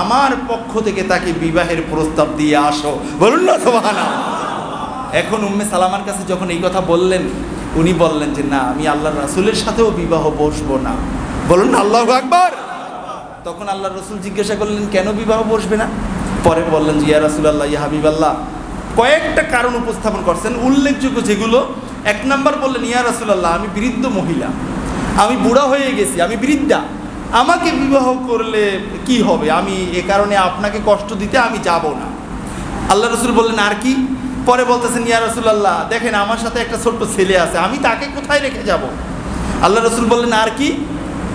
আমার পক্ষ থেকে তাকে বিবাহের প্রস্তাব দিয়ে আসো। বলুন না সুবহানাল্লাহ। এখন উম্মে সালামার কাছে যখন এই কথা বললেন, উনি বললেন যে না, আমি আল্লাহর রাসূলের সাথেও বিবাহ বসবো না। বলুন না আল্লাহু আকবার। তখন আল্লাহর রাসূল জিজ্ঞাসা করলেন, কেন বিবাহ বসবে না? পরে বললেন যে ইয়া রাসূলুল্লাহ, ইয়া হাবিবাল্লাহ, কয়েকটা কারণ উপস্থাপন করছেন উল্লেখযোগ্য, যেগুলো এক নাম্বার বললেন, ইয়া রাসূলুল্লাহ, আমি বৃদ্ধ মহিলা, আমি বুড়া হয়ে গেছি, আমি বৃদ্ধা, আমাকে বিবাহ করলে কি হবে, আমি এ কারণে আপনাকে কষ্ট দিতে আমি যাব না। আল্লাহ রাসূল বললেন, আর কি? পরে বলতেছেন, ইয়া রাসূলুল্লাহ, দেখেন আমার সাথে একটা ছোট্ট ছেলে আছে, আমি তাকে কোথায় রেখে যাব? আল্লাহ রাসূল বললেন, আর কি?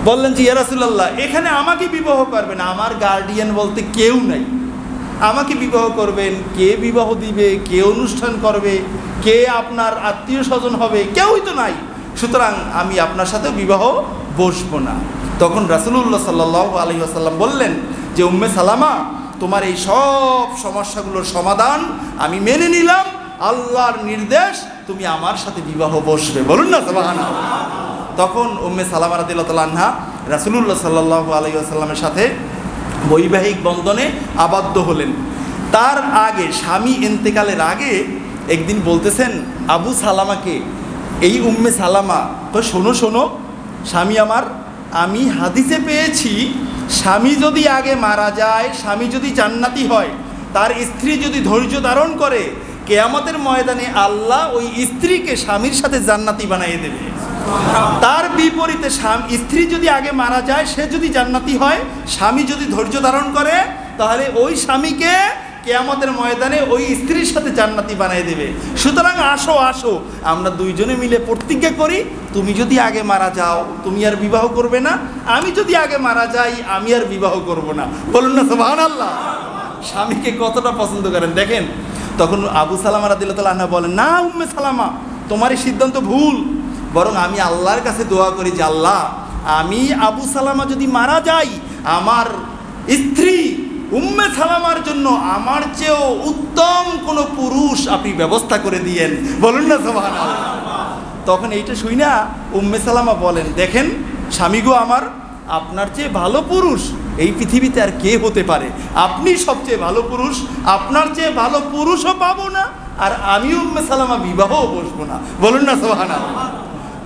বললেন যে ইয়া রাসূলুল্লাহ, এখানে আমাকে বিবাহ করবেন, আমার গার্ডিয়ান বলতে কেউ নাই, আমাকে বিবাহ করবেন, কে বিবাহ দিবে, কে অনুষ্ঠান করবে, কে আপনার আত্মীয় স্বজন হবে, কেউই তো নাই, সুতরাং আমি আপনার সাথে বিবাহ বসবো না। তখন রাসূলুল্লাহ সাল্লাল্লাহু আলাইহি ওয়াসাল্লাম বললেন যে উম্মে সালামা, তোমার এই সব সমস্যাগুলোর সমাধান আমি মেনে নিলাম, আল্লাহর নির্দেশ, তুমি আমার সাথে বিবাহ বসবে। বলুন না সুবহানাল্লাহ। তখন উম্মে সালামা রাদিয়াল্লাহু তাআলা আনহা রাসূলুল্লাহ সাল্লাল্লাহু আলাইহি ওয়াসাল্লামের সাথে বৈবাহিক বন্ধনে আবদ্ধ হলেন। তার আগে, স্বামী ইন্তেকালের আগে একদিন বলতেছেন আবু সালামাকে, এই উম্মে সালামা, তো শোনো শোনো স্বামী আমার, আমি হাদিসে পেয়েছি স্বামী যদি আগে মারা যায়, স্বামী যদি জান্নাতি হয়, তার স্ত্রী যদি ধৈর্য ধারণ করে, কিয়ামতের ময়দানে আল্লাহ ওই স্ত্রীকে স্বামীর সাথে জান্নাতি বানিয়ে দেবে। তার বিপরীতে স্ত্রী যদি আগে মারা যায়, সে যদি জান্নাতি হয়, স্বামী যদি ধৈর্য ধারণ করে, তাহলে ওই স্বামীকে কিয়ামতের ময়দানে ওই স্ত্রীর সাথে জান্নাতি বানিয়ে দেবে। সুতরাং আসো আসো, আমরা দুইজনে মিলে প্রতিজ্ঞা করি, তুমি যদি আগে মারা যাও তুমি আর বিবাহ করবে না, আমি যদি আগে মারা যাই আমি আর বিবাহ করব না। বলুন না সুবহানাল্লাহ। স্বামীকে কতটা পছন্দ করেন দেখেন। তখন আবু সালামা রাদিয়াল্লাহু তাআলা আনহা বলেন, না উম্মে সালামা, তোমার এই সিদ্ধান্ত ভুল, বরং আমি আল্লাহর কাছে দোয়া করি যে আল্লাহ, আমি আবু সালামা যদি মারা যাই, আমার স্ত্রী উম্মে সালামার জন্য আমার চেয়েও উত্তম কোনো পুরুষ আপনি ব্যবস্থা করে দিয়েন। বলুন না সুবহানাল্লাহ। তখন এইটা শুই না উম্মে সালামা বলেন, দেখেন স্বামী গো আমার, আপনার চেয়ে ভালো পুরুষ এই পৃথিবীতে আর কে হতে পারে? আপনি সবচেয়ে ভালো পুরুষ, আপনার চেয়ে ভালো পুরুষও পাবো না, আর আমি উম্মে সালামা বিবাহও বসবো না। বলুন না সুবহানাল্লাহ।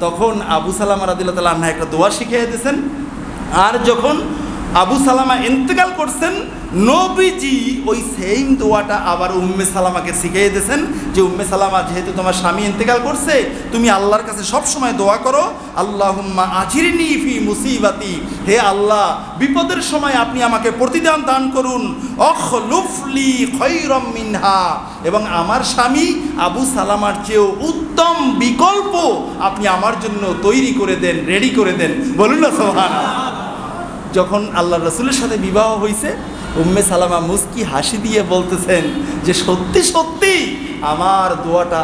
তখন আবু সালামা রাদিয়াল্লাহু তাআলা আনহা একটা দোয়া শিখিয়ে দিয়েছেন। আর যখন আবু সালামা ইন্তেকাল করছেন, নবীজি ওই সেম দোয়াটা আবার উম্মে সালামাকে শিখিয়ে দিয়েছেন যে উম্মে সালামা, যেহেতু তোমার স্বামী ইন্তেকাল করছে, তুমি আল্লাহর কাছে সব সময় দোয়া করো, আল্লাহুম্মা আজিরনি ফি মুসিবাতি, হে আল্লাহ বিপদের সময় আপনি আমাকে প্রতিদান দান করুন, অখলুফলি খায়রাম মিনহা, এবং আমার স্বামী আবু সালামার চেয়েও উত্তম বিকল্প আপনি আমার জন্য তৈরি করে দেন, রেডি করে দেন। বলুন না সুবহানাল্লাহ। যখন আল্লাহ রসুলের সাথে বিবাহ হয়েছে, উম্মে সালামা মুস্কি হাসি দিয়ে বলতেছেন যে সত্যি সত্যি আমার দোয়াটা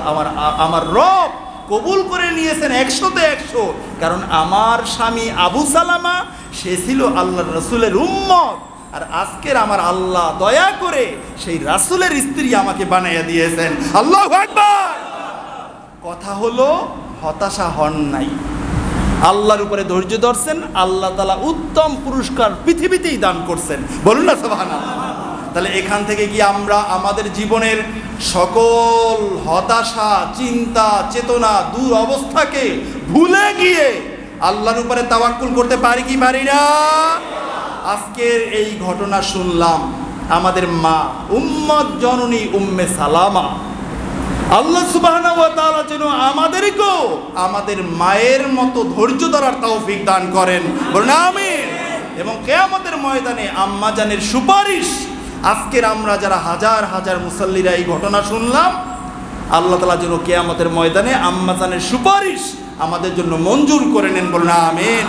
আমার রব কবুল করে নিয়েছেন 100-তে 100, কারণ আমার স্বামী আবু সালামা সে ছিল আল্লাহর রসুলের উম্মত, আর আজকের আমার আল্লাহ দয়া করে সেই রাসূলের স্ত্রী আমাকে বানাইয়া দিয়েছেন। আল্লাহু আকবার। কথা হলো হতাশা হন নাই, আল্লাহর উপরে ধৈর্য ধরছেন, আল্লাহ তাআলা উত্তম পুরস্কার পৃথিবীতেই দান করছেন। বলুন না সুবহানাল্লাহ। তাহলে এখান থেকে কি আমরা আমাদের জীবনের সকল হতাশা, চিন্তা, চেতনা, দুরবস্থাকে ভুলে গিয়ে আল্লাহর উপরে তাওয়াক্কুল করতে পারি কি পারি না? আজকের এই ঘটনা শুনলাম, আমাদের মা উম্মত জননী উম্মে সালামা, আল্লাহ সুবহানাহু ওয়া তাআলা যেন আমাদেরকেও আমাদের মায়ের মতো ধৈর্য ধরার তৌফিক দান করেন। বলুন আমিন। এবং কিয়ামতের ময়দানে আম্মা জানের সুপারিশ, আজকের আমরা যারা হাজার হাজার মুসাল্লিরা এই ঘটনা শুনলাম, আল্লাহ তাআলা যেন কিয়ামতের ময়দানে আম্মা জানের সুপারিশ আমাদের জন্য মঞ্জুর করে নেন। বলুন আমিন।